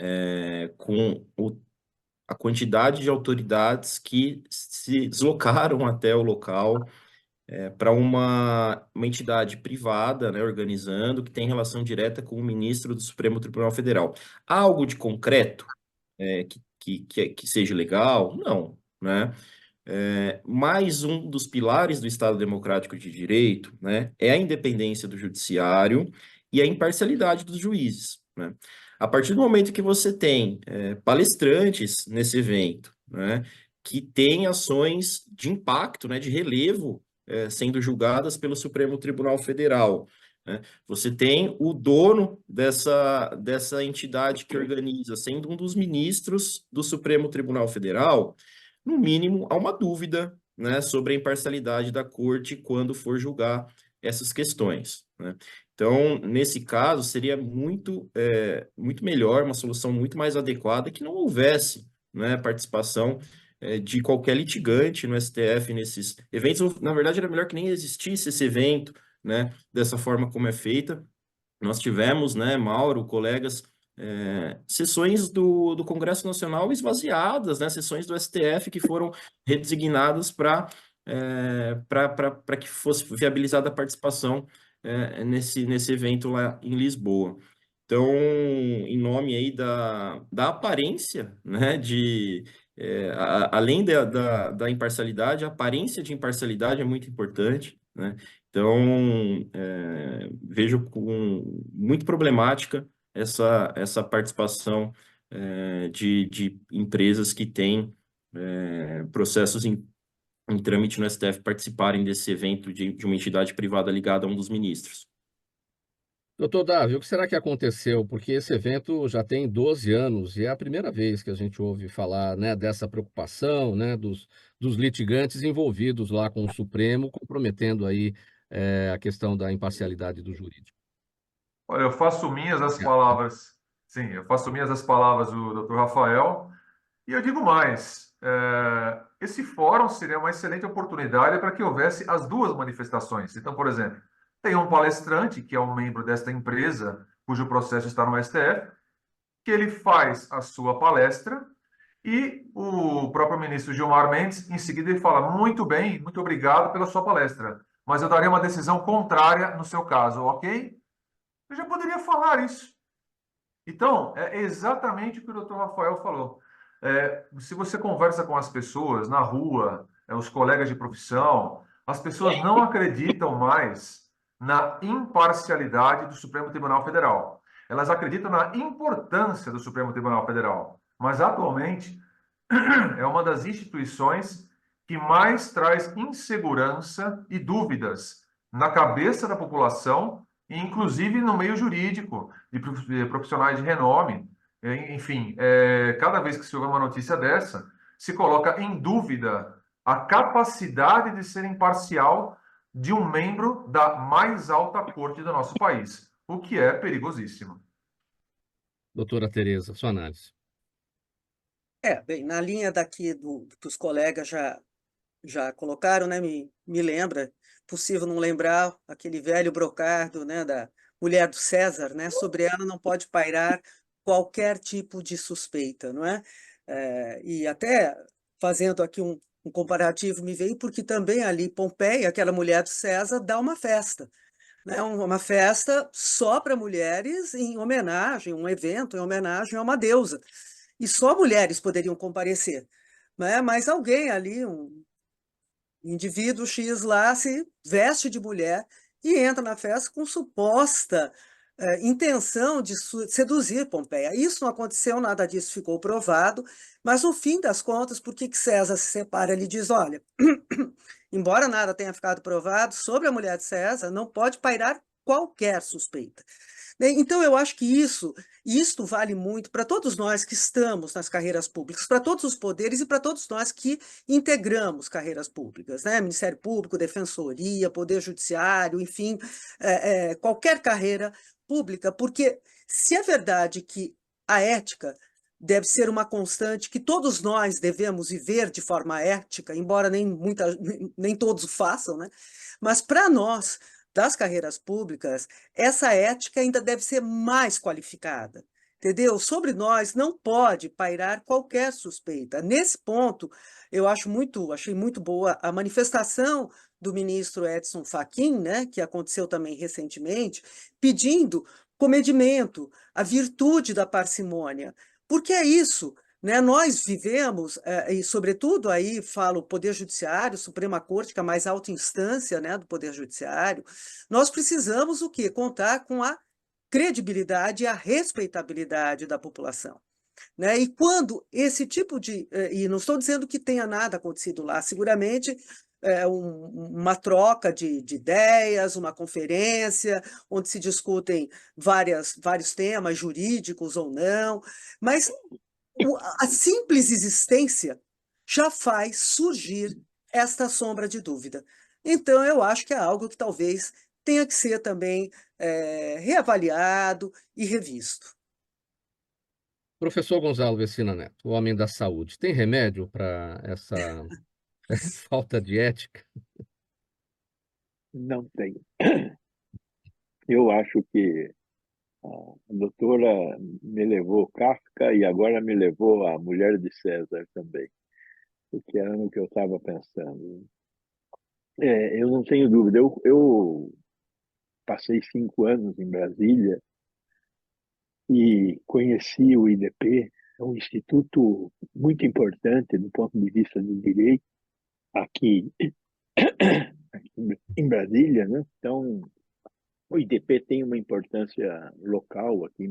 com a quantidade de autoridades que se deslocaram até o local para uma entidade privada, né, organizando, que tem relação direta com o ministro do Supremo Tribunal Federal. Há algo de concreto que seja legal? Não, né? Mais um dos pilares do Estado Democrático de Direito, né, é a independência do judiciário e a imparcialidade dos juízes, né? A partir do momento que você tem palestrantes nesse evento, né, que têm ações de impacto, né, de relevo, sendo julgadas pelo Supremo Tribunal Federal, né? Você tem o dono dessa entidade que organiza, sendo um dos ministros do Supremo Tribunal Federal. No mínimo, há uma dúvida, né, sobre a imparcialidade da corte quando for julgar essas questões, né? Então, nesse caso, seria muito melhor, uma solução muito mais adequada que não houvesse, né, participação de qualquer litigante no STF nesses eventos. Ou, na verdade, era melhor que nem existisse esse evento, né, dessa forma como é feita. Nós tivemos, né, Mauro, colegas, sessões do Congresso Nacional esvaziadas, né, sessões do STF que foram redesignadas para que fosse viabilizada a participação nesse evento lá em Lisboa. Então, em nome aí da aparência, né, além da imparcialidade, a aparência de imparcialidade é muito importante, né? Então, vejo com muito problemática essa participação de empresas que têm processos em trâmite no STF participarem desse evento de uma entidade privada ligada a um dos ministros. Doutor Davi, o que será que aconteceu? Porque esse evento já tem 12 anos e é a primeira vez que a gente ouve falar, né, dessa preocupação, né, dos litigantes envolvidos lá com o Supremo, comprometendo aí a questão da imparcialidade do jurídico. Olha, eu faço minhas as palavras, sim, eu faço minhas as palavras do Dr. Rafael, e eu digo mais, esse fórum seria uma excelente oportunidade para que houvesse as duas manifestações. Então, por exemplo, tem um palestrante, que é um membro desta empresa, cujo processo está no STF, que ele faz a sua palestra, e o próprio ministro Gilmar Mendes, em seguida, ele fala: muito bem, muito obrigado pela sua palestra, mas eu daria uma decisão contrária no seu caso, ok? Eu já poderia falar isso. Então, é exatamente o que o Dr. Rafael falou. Se você conversa com as pessoas na rua, os colegas de profissão, as pessoas não acreditam mais na imparcialidade do Supremo Tribunal Federal. Elas acreditam na importância do Supremo Tribunal Federal. Mas, atualmente, é uma das instituições que mais traz insegurança e dúvidas na cabeça da população, e inclusive no meio jurídico, de profissionais de renome. Enfim, cada vez que se ouve uma notícia dessa, se coloca em dúvida a capacidade de ser imparcial de um membro da mais alta corte do nosso país, o que é perigosíssimo. Doutora Tereza, sua análise. Bem, na linha daqui que os colegas já colocaram, né, me lembra, possível não lembrar, aquele velho brocardo, né, da mulher do César, né, sobre ela não pode pairar qualquer tipo de suspeita, não é? E até fazendo aqui um comparativo me veio, porque também ali Pompeia, aquela mulher do César, dá uma festa, né, uma festa só para mulheres em homenagem, um evento em homenagem a uma deusa. E só mulheres poderiam comparecer, né? Mas alguém ali, um indivíduo X lá, se veste de mulher e entra na festa com suposta intenção de seduzir Pompeia. Isso não aconteceu, nada disso ficou provado, mas no fim das contas, por que César se separa? Ele diz: olha, embora nada tenha ficado provado sobre a mulher de César, não pode pairar qualquer suspeita. Então, eu acho que isto vale muito para todos nós que estamos nas carreiras públicas, para todos os poderes e para todos nós que integramos carreiras públicas, né? Ministério Público, Defensoria, Poder Judiciário, enfim, qualquer carreira pública, porque se é verdade que a ética deve ser uma constante que todos nós devemos viver de forma ética, embora nem todos o façam, né? Mas para nós, das carreiras públicas, essa ética ainda deve ser mais qualificada, entendeu? Sobre nós não pode pairar qualquer suspeita. Nesse ponto, achei muito boa a manifestação do ministro Edson Fachin, né, que aconteceu também recentemente, pedindo comedimento, a virtude da parcimônia, porque é isso. Né? Nós vivemos, e sobretudo aí falo o Poder Judiciário, Suprema Corte, que é a mais alta instância, né, do Poder Judiciário, nós precisamos o quê? Contar com a credibilidade e a respeitabilidade da população. Né? E quando esse tipo de... E não estou dizendo que tenha nada acontecido lá, seguramente uma troca de ideias, uma conferência, onde se discutem vários temas jurídicos ou não, mas a simples existência já faz surgir esta sombra de dúvida. Então, eu acho que é algo que talvez tenha que ser também reavaliado e revisto. Professor Gonzalo Vecina Neto, o homem da saúde, tem remédio para essa falta de ética? Não tem. Eu acho que a doutora me levou Kafka e agora me levou a mulher de César também, porque era no que eu estava pensando. Eu não tenho dúvida. Eu passei 5 anos em Brasília e conheci o IDP, é um instituto muito importante do ponto de vista do direito aqui, aqui em Brasília, né? Então, o IDP tem uma importância local aqui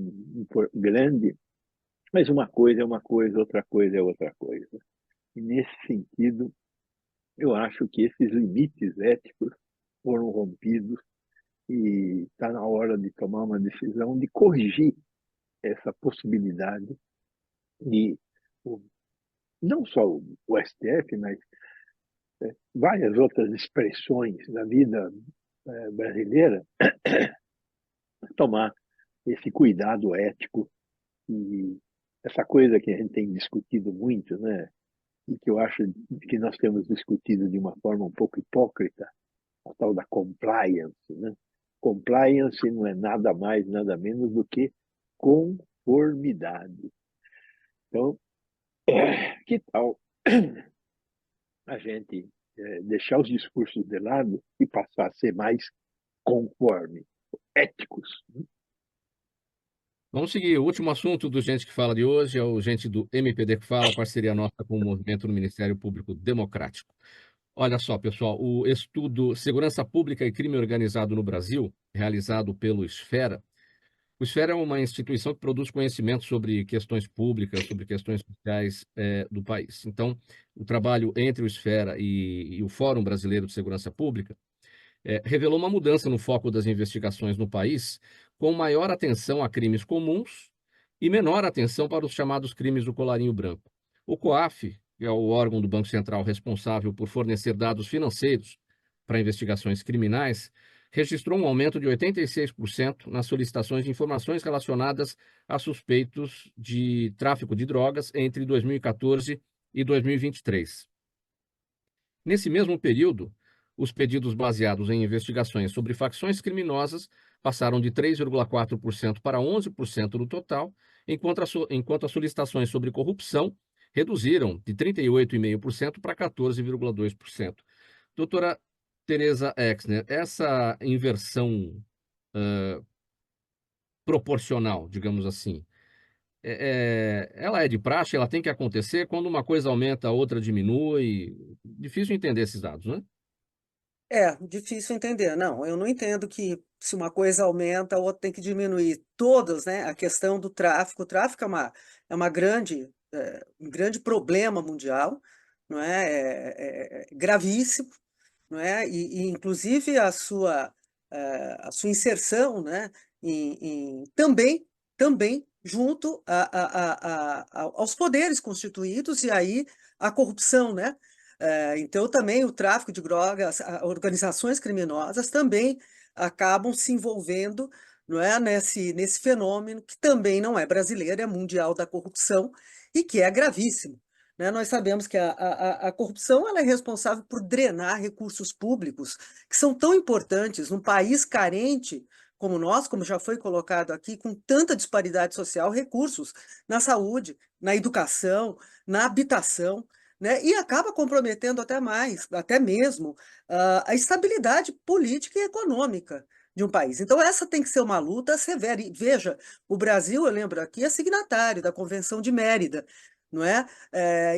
grande, mas uma coisa é uma coisa, outra coisa é outra coisa. E nesse sentido, eu acho que esses limites éticos foram rompidos e está na hora de tomar uma decisão de corrigir essa possibilidade e não só o STF, mas várias outras expressões da vida brasileira tomar esse cuidado ético e essa coisa que a gente tem discutido muito, né? E que eu acho que nós temos discutido de uma forma um pouco hipócrita, a tal da compliance, né? Compliance não é nada mais, nada menos do que conformidade. Então, que tal a gente deixar os discursos de lado e passar a ser mais conforme, éticos? Vamos seguir. O último assunto do Gente que Fala de hoje é o Gente do MPD que Fala, parceria nossa com o Movimento no Ministério Público Democrático. Olha só, pessoal, o estudo Segurança Pública e Crime Organizado no Brasil, realizado pelo Esfera. O Esfera é uma instituição que produz conhecimento sobre questões públicas, sobre questões sociais do país. Então, o trabalho entre o Esfera e o Fórum Brasileiro de Segurança Pública revelou uma mudança no foco das investigações no país, com maior atenção a crimes comuns e menor atenção para os chamados crimes do colarinho branco. O COAF, que é o órgão do Banco Central responsável por fornecer dados financeiros para investigações criminais, registrou um aumento de 86% nas solicitações de informações relacionadas a suspeitos de tráfico de drogas entre 2014 e 2023. Nesse mesmo período, os pedidos baseados em investigações sobre facções criminosas passaram de 3,4% para 11% do total, enquanto as solicitações sobre corrupção reduziram de 38,5% para 14,2%. Doutora Tereza Exner, essa inversão proporcional, digamos assim, ela é de praxe, ela tem que acontecer quando uma coisa aumenta, a outra diminui. Difícil entender esses dados, né? É difícil entender. Não, eu não entendo que se uma coisa aumenta, a outra tem que diminuir. Todas, né? A questão do tráfico, o tráfico é uma um grande problema mundial, não é? É gravíssimo, não é? Inclusive a sua inserção, né? Também junto aos poderes constituídos e aí a corrupção, né? Então, também o tráfico de drogas, organizações criminosas também acabam se envolvendo, não é, nesse fenômeno que também não é brasileiro, é mundial da corrupção e que é gravíssimo. Né? Nós sabemos que a corrupção ela é responsável por drenar recursos públicos que são tão importantes num país carente como nós, como já foi colocado aqui, com tanta disparidade social, recursos na saúde, na educação, na habitação, né? E acaba comprometendo até mesmo a estabilidade política e econômica de um país. Então, essa tem que ser uma luta severa. E veja, o Brasil, eu lembro aqui, é signatário da Convenção de Mérida, não é?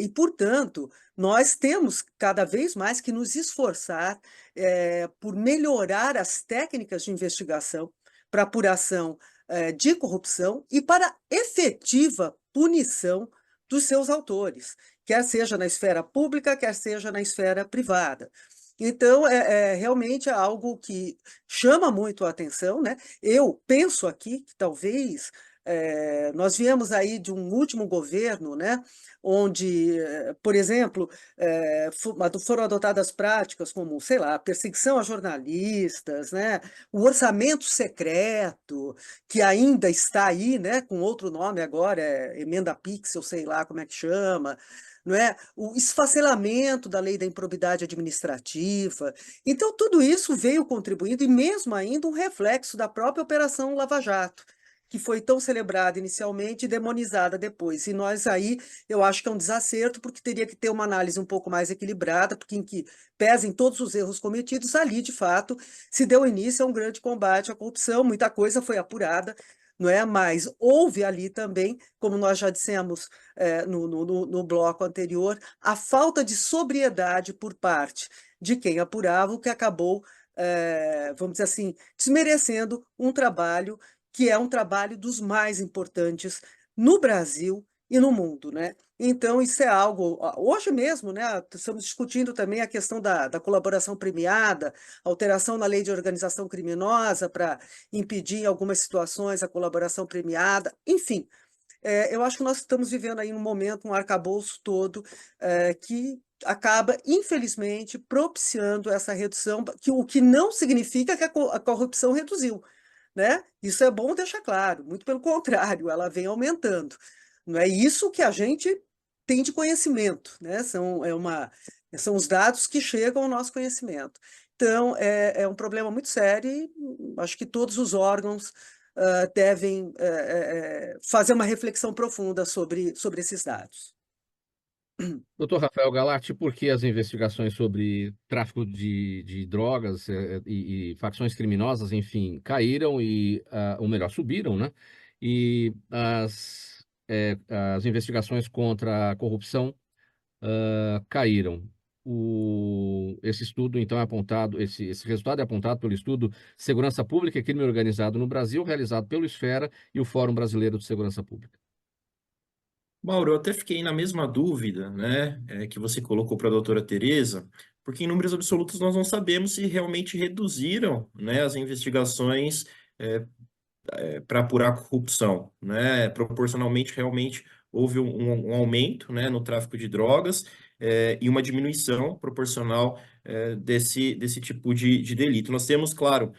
E, portanto, nós temos cada vez mais que nos esforçar por melhorar as técnicas de investigação para apuração de corrupção e para efetiva punição dos seus autores, quer seja na esfera pública, quer seja na esfera privada. Então, realmente é algo que chama muito a atenção, né? Eu penso aqui que talvez nós viemos aí de um último governo, né, onde, por exemplo, foram adotadas práticas como, sei lá, perseguição a jornalistas, né, o orçamento secreto, que ainda está aí, né, com outro nome agora, emenda Pixel, sei lá como é que chama, não é? O esfacelamento da lei da improbidade administrativa. Então, tudo isso veio contribuindo, e mesmo ainda um reflexo da própria Operação Lava Jato, que foi tão celebrada inicialmente e demonizada depois. E nós aí, eu acho que é um desacerto, porque teria que ter uma análise um pouco mais equilibrada, porque em que pesem todos os erros cometidos, ali, de fato, se deu início a um grande combate à corrupção, muita coisa foi apurada, não é? Mas houve ali também, como nós já dissemos no bloco anterior, a falta de sobriedade por parte de quem apurava, o que acabou, vamos dizer assim, desmerecendo um trabalho que é um trabalho dos mais importantes no Brasil e no mundo, né? Então, isso é algo. Hoje mesmo, né, estamos discutindo também a questão da colaboração premiada, alteração na lei de organização criminosa para impedir em algumas situações a colaboração premiada, enfim. Eu acho que nós estamos vivendo aí um momento, um arcabouço todo, que acaba, infelizmente, propiciando essa redução, o que não significa que a corrupção reduziu, né? Isso é bom deixar claro, muito pelo contrário, ela vem aumentando. Não é isso que a gente tem de conhecimento, né? São os dados que chegam ao nosso conhecimento. Então, é um problema muito sério e acho que todos os órgãos devem fazer uma reflexão profunda sobre esses dados. Doutor Rafael Galati, por que as investigações sobre tráfico de drogas e facções criminosas, enfim, caíram ou melhor, subiram, né? E as investigações contra a corrupção caíram. Esse estudo, então, é apontado, esse resultado é apontado pelo estudo Segurança Pública e Crime Organizado no Brasil, realizado pelo Esfera e o Fórum Brasileiro de Segurança Pública. Mauro, eu até fiquei na mesma dúvida, né, que você colocou para a doutora Tereza, porque em números absolutos nós não sabemos se realmente reduziram, né, as investigações para apurar a corrupção, né, proporcionalmente realmente houve um aumento, né, no tráfico de drogas e uma diminuição proporcional desse tipo de delito. Nós temos, claro,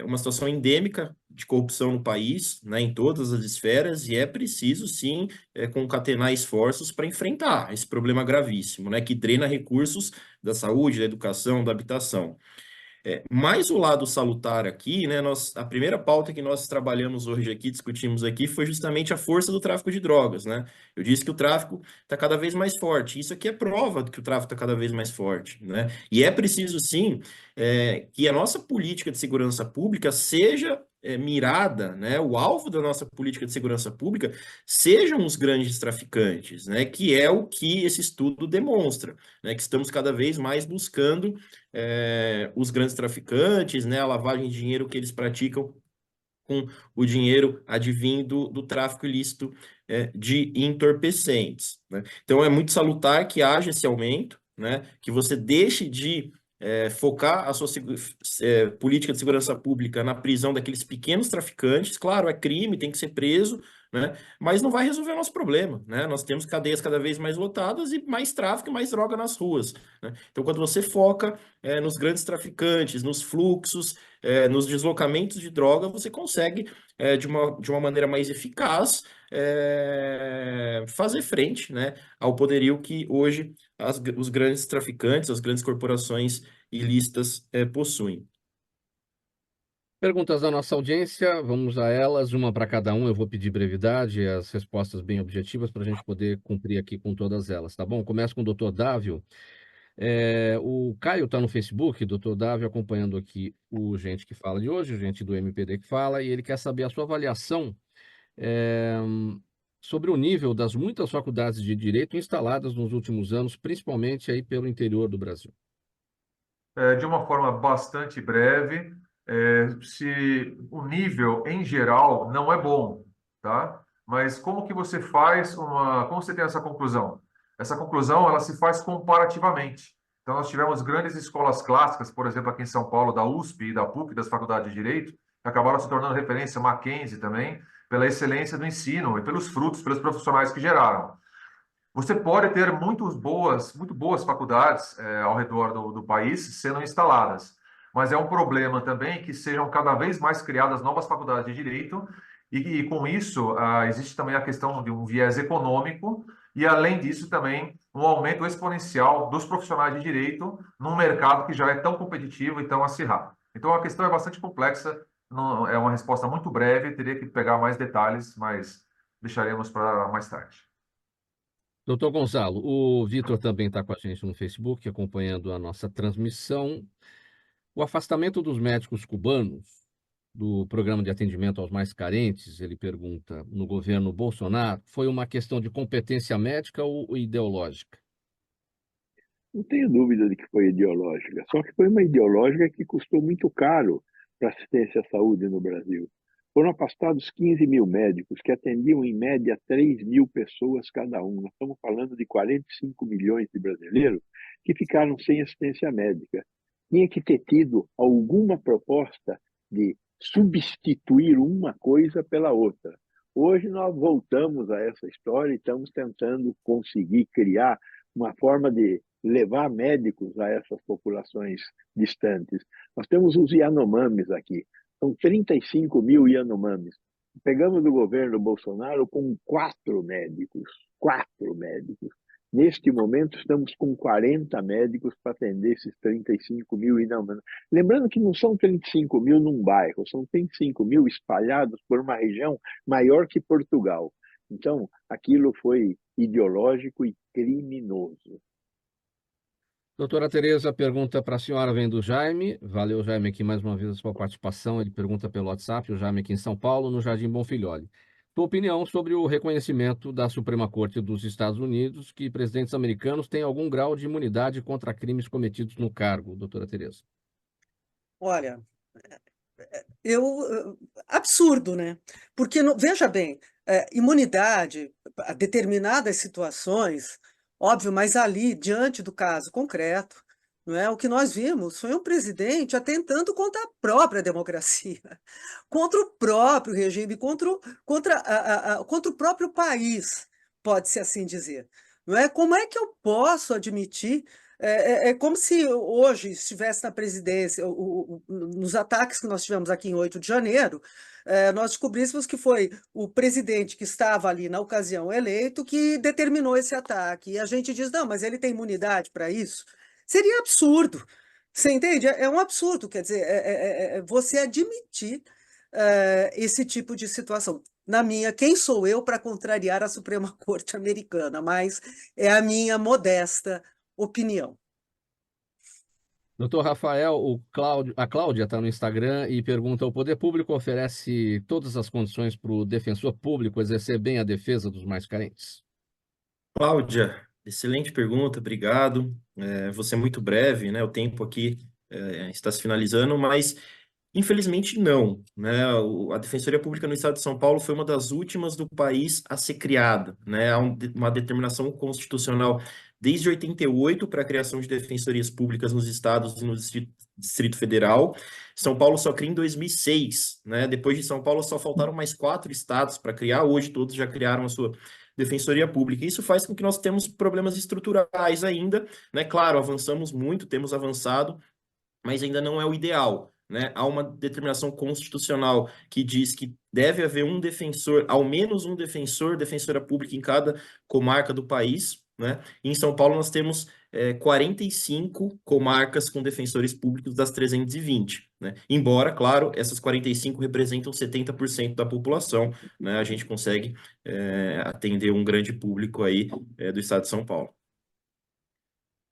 uma situação endêmica de corrupção no país, né, em todas as esferas, e é preciso, sim, concatenar esforços para enfrentar esse problema gravíssimo, né, que drena recursos da saúde, da educação, da habitação. Mais o lado salutar aqui, né, a primeira pauta que nós trabalhamos hoje aqui, discutimos aqui, foi justamente a força do tráfico de drogas, né? Eu disse que o tráfico está cada vez mais forte. Isso aqui é prova de que o tráfico está cada vez mais forte, né? E é preciso, sim, que a nossa política de segurança pública seja mirada, né? O alvo da nossa política de segurança pública sejam os grandes traficantes, né? Que é o que esse estudo demonstra, né? Que estamos cada vez mais buscando os grandes traficantes, né, a lavagem de dinheiro que eles praticam com o dinheiro advindo do tráfico ilícito de entorpecentes, né? Então é muito salutar que haja esse aumento, né, que você deixe de focar a sua política de segurança pública na prisão daqueles pequenos traficantes. Claro, é crime, tem que ser preso, né? Mas não vai resolver o nosso problema, né? Nós temos cadeias cada vez mais lotadas e mais tráfico e mais droga nas ruas, né? Então, quando você foca nos grandes traficantes, nos fluxos, nos deslocamentos de droga, você consegue, de uma maneira mais eficaz, fazer frente, né, ao poderio que hoje os grandes traficantes, as grandes corporações ilícitas possuem. Perguntas da nossa audiência, vamos a elas, uma para cada um. Eu vou pedir brevidade, as respostas bem objetivas para a gente poder cumprir aqui com todas elas, tá bom? Começo com o doutor Dávio. O Caio está no Facebook, doutor Dávio, acompanhando aqui o Gente que Fala de hoje, o Gente do MPD que Fala, e ele quer saber a sua avaliação é, sobre o nível das muitas faculdades de direito instaladas nos últimos anos, principalmente aí pelo interior do Brasil. De uma forma bastante breve, se o nível em geral não é bom, tá? Mas como que você faz como você tem essa conclusão? Essa conclusão ela se faz comparativamente. Então nós tivemos grandes escolas clássicas, por exemplo, aqui em São Paulo, da USP e da PUC, das faculdades de direito, que acabaram se tornando referência, Mackenzie também, pela excelência do ensino e pelos frutos, pelos profissionais que geraram. Você pode ter muito boas faculdades ao redor do país sendo instaladas, mas é um problema também que sejam cada vez mais criadas novas faculdades de direito e com isso existe também a questão de um viés econômico e além disso também um aumento exponencial dos profissionais de direito num mercado que já é tão competitivo e tão acirrado. Então a questão é bastante complexa, não, é uma resposta muito breve, teria que pegar mais detalhes, mas deixaremos para mais tarde. Doutor Gonzalo, o Vitor também está com a gente no Facebook, acompanhando a nossa transmissão. O afastamento dos médicos cubanos do programa de atendimento aos mais carentes, ele pergunta, no governo Bolsonaro, foi uma questão de competência médica ou ideológica? Não tenho dúvida de que foi ideológica, só que foi uma ideológica que custou muito caro para a assistência à saúde no Brasil. Foram afastados 15 mil médicos, que atendiam em média 3 mil pessoas cada um. Nós estamos falando de 45 milhões de brasileiros que ficaram sem assistência médica. Tinha que ter tido alguma proposta de substituir uma coisa pela outra. Hoje nós voltamos a essa história e estamos tentando conseguir criar uma forma de levar médicos a essas populações distantes. Nós temos os Yanomamis aqui. São 35 mil Yanomamis. Pegamos do governo Bolsonaro com 4 médicos. 4 médicos. Neste momento, estamos com 40 médicos para atender esses 35 mil Yanomamis. Lembrando que não são 35 mil num bairro, são 35 mil espalhados por uma região maior que Portugal. Então, aquilo foi ideológico e criminoso. Doutora Tereza, pergunta para a senhora, vem do Jaime. Valeu, Jaime, aqui mais uma vez a sua participação. Ele pergunta pelo WhatsApp, o Jaime aqui em São Paulo, no Jardim Bonfilholi. Sua opinião sobre o reconhecimento da Suprema Corte dos Estados Unidos que presidentes americanos têm algum grau de imunidade contra crimes cometidos no cargo, doutora Tereza? Olha, absurdo, né? Porque, veja bem, imunidade a determinadas situações, óbvio, mas ali, diante do caso concreto, não é? O que nós vimos foi um presidente atentando contra a própria democracia, contra o próprio regime, contra o próprio país, pode-se assim dizer. Não é? Como é que eu posso admitir? É como se hoje estivesse na presidência, nos ataques que nós tivemos aqui em 8 de janeiro, nós descobríssemos que foi o presidente que estava ali na ocasião eleito que determinou esse ataque. E a gente diz, não, mas ele tem imunidade para isso? Seria absurdo, você entende? É um absurdo, quer dizer, você admitir esse tipo de situação. Quem sou eu para contrariar a Suprema Corte americana? Mas é a minha modesta opinião. Doutor Rafael, a Cláudia está no Instagram e pergunta: o poder público oferece todas as condições para o defensor público exercer bem a defesa dos mais carentes? Cláudia, excelente pergunta, obrigado. Você é muito breve, né? O tempo aqui está se finalizando, mas infelizmente não, né? A Defensoria Pública no Estado de São Paulo foi uma das últimas do país a ser criada, né? Há uma determinação constitucional desde 88 para a criação de defensorias públicas nos estados e no Distrito Federal. São Paulo só cria em 2006, né? Depois de São Paulo só faltaram mais 4 estados para criar, hoje todos já criaram a sua defensoria pública. Isso faz com que nós temos problemas estruturais ainda, né? Claro, avançamos muito, temos avançado, mas ainda não é o ideal, né? Há uma determinação constitucional que diz que deve haver um defensor, ao menos um defensor, defensora pública em cada comarca do país, né? E em São Paulo nós temos 45 comarcas com defensores públicos das 320, né? Embora, claro, essas 45 representam 70% da população, né? A gente consegue atender um grande público aí do estado de São Paulo.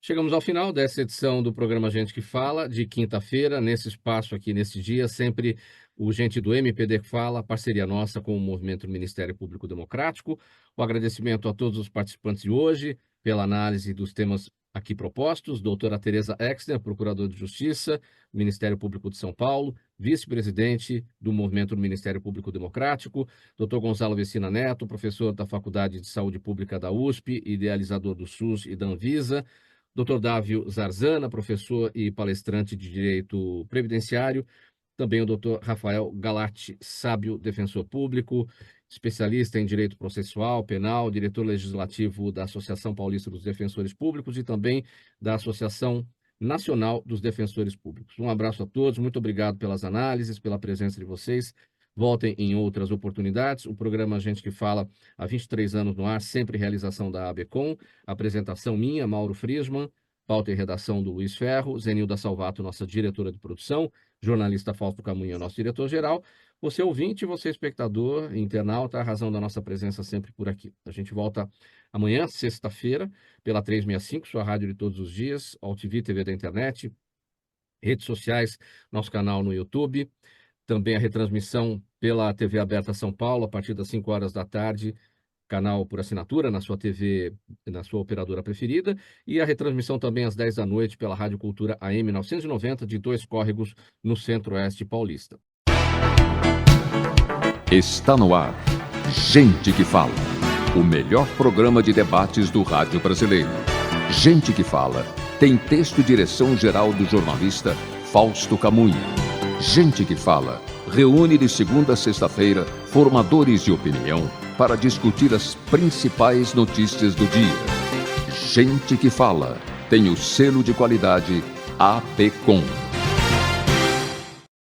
Chegamos ao final dessa edição do programa Gente que Fala, de quinta-feira, nesse espaço aqui, nesse dia, sempre o Gente do MPD que Fala, parceria nossa com o Movimento do Ministério Público Democrático. O agradecimento a todos os participantes de hoje pela análise dos temas aqui propostos. Doutora Tereza Exner, Procuradora de Justiça, Ministério Público de São Paulo, vice-presidente do Movimento do Ministério Público Democrático. Doutor Gonzalo Vecina Neto, professor da Faculdade de Saúde Pública da USP, idealizador do SUS e da Anvisa. Dr. Dávio Zarzana, professor e palestrante de Direito Previdenciário. Também o Dr. Rafael Galati Sábio, defensor público, especialista em Direito Processual, Penal, diretor legislativo da Associação Paulista dos Defensores Públicos e também da Associação Nacional dos Defensores Públicos. Um abraço a todos, muito obrigado pelas análises, pela presença de vocês. Voltem em outras oportunidades. O programa Gente que Fala, há 23 anos no ar, sempre realização da ABCOM. Apresentação minha, Mauro Friesman, pauta e redação do Luiz Ferro, Zenilda Salvato, nossa diretora de produção, jornalista Fausto Camunha, nosso diretor-geral. Você ouvinte, você espectador, internauta, a razão da nossa presença sempre por aqui. A gente volta amanhã, sexta-feira, pela 365, sua rádio de todos os dias, AltV TV da internet, redes sociais, nosso canal no YouTube. Também a retransmissão pela TV Aberta São Paulo, a partir das 5 horas da tarde, canal por assinatura na sua TV, na sua operadora preferida, e a retransmissão também às 10 da noite pela Rádio Cultura AM 990, de Dois Córregos, no Centro-Oeste paulista. Está no ar. Gente que Fala. O melhor programa de debates do rádio brasileiro. Gente que Fala. Tem texto e direção geral do jornalista Fausto Camunha. Gente que Fala. Reúne de segunda a sexta-feira formadores de opinião para discutir as principais notícias do dia. Gente que Fala. Tem o selo de qualidade APCOM.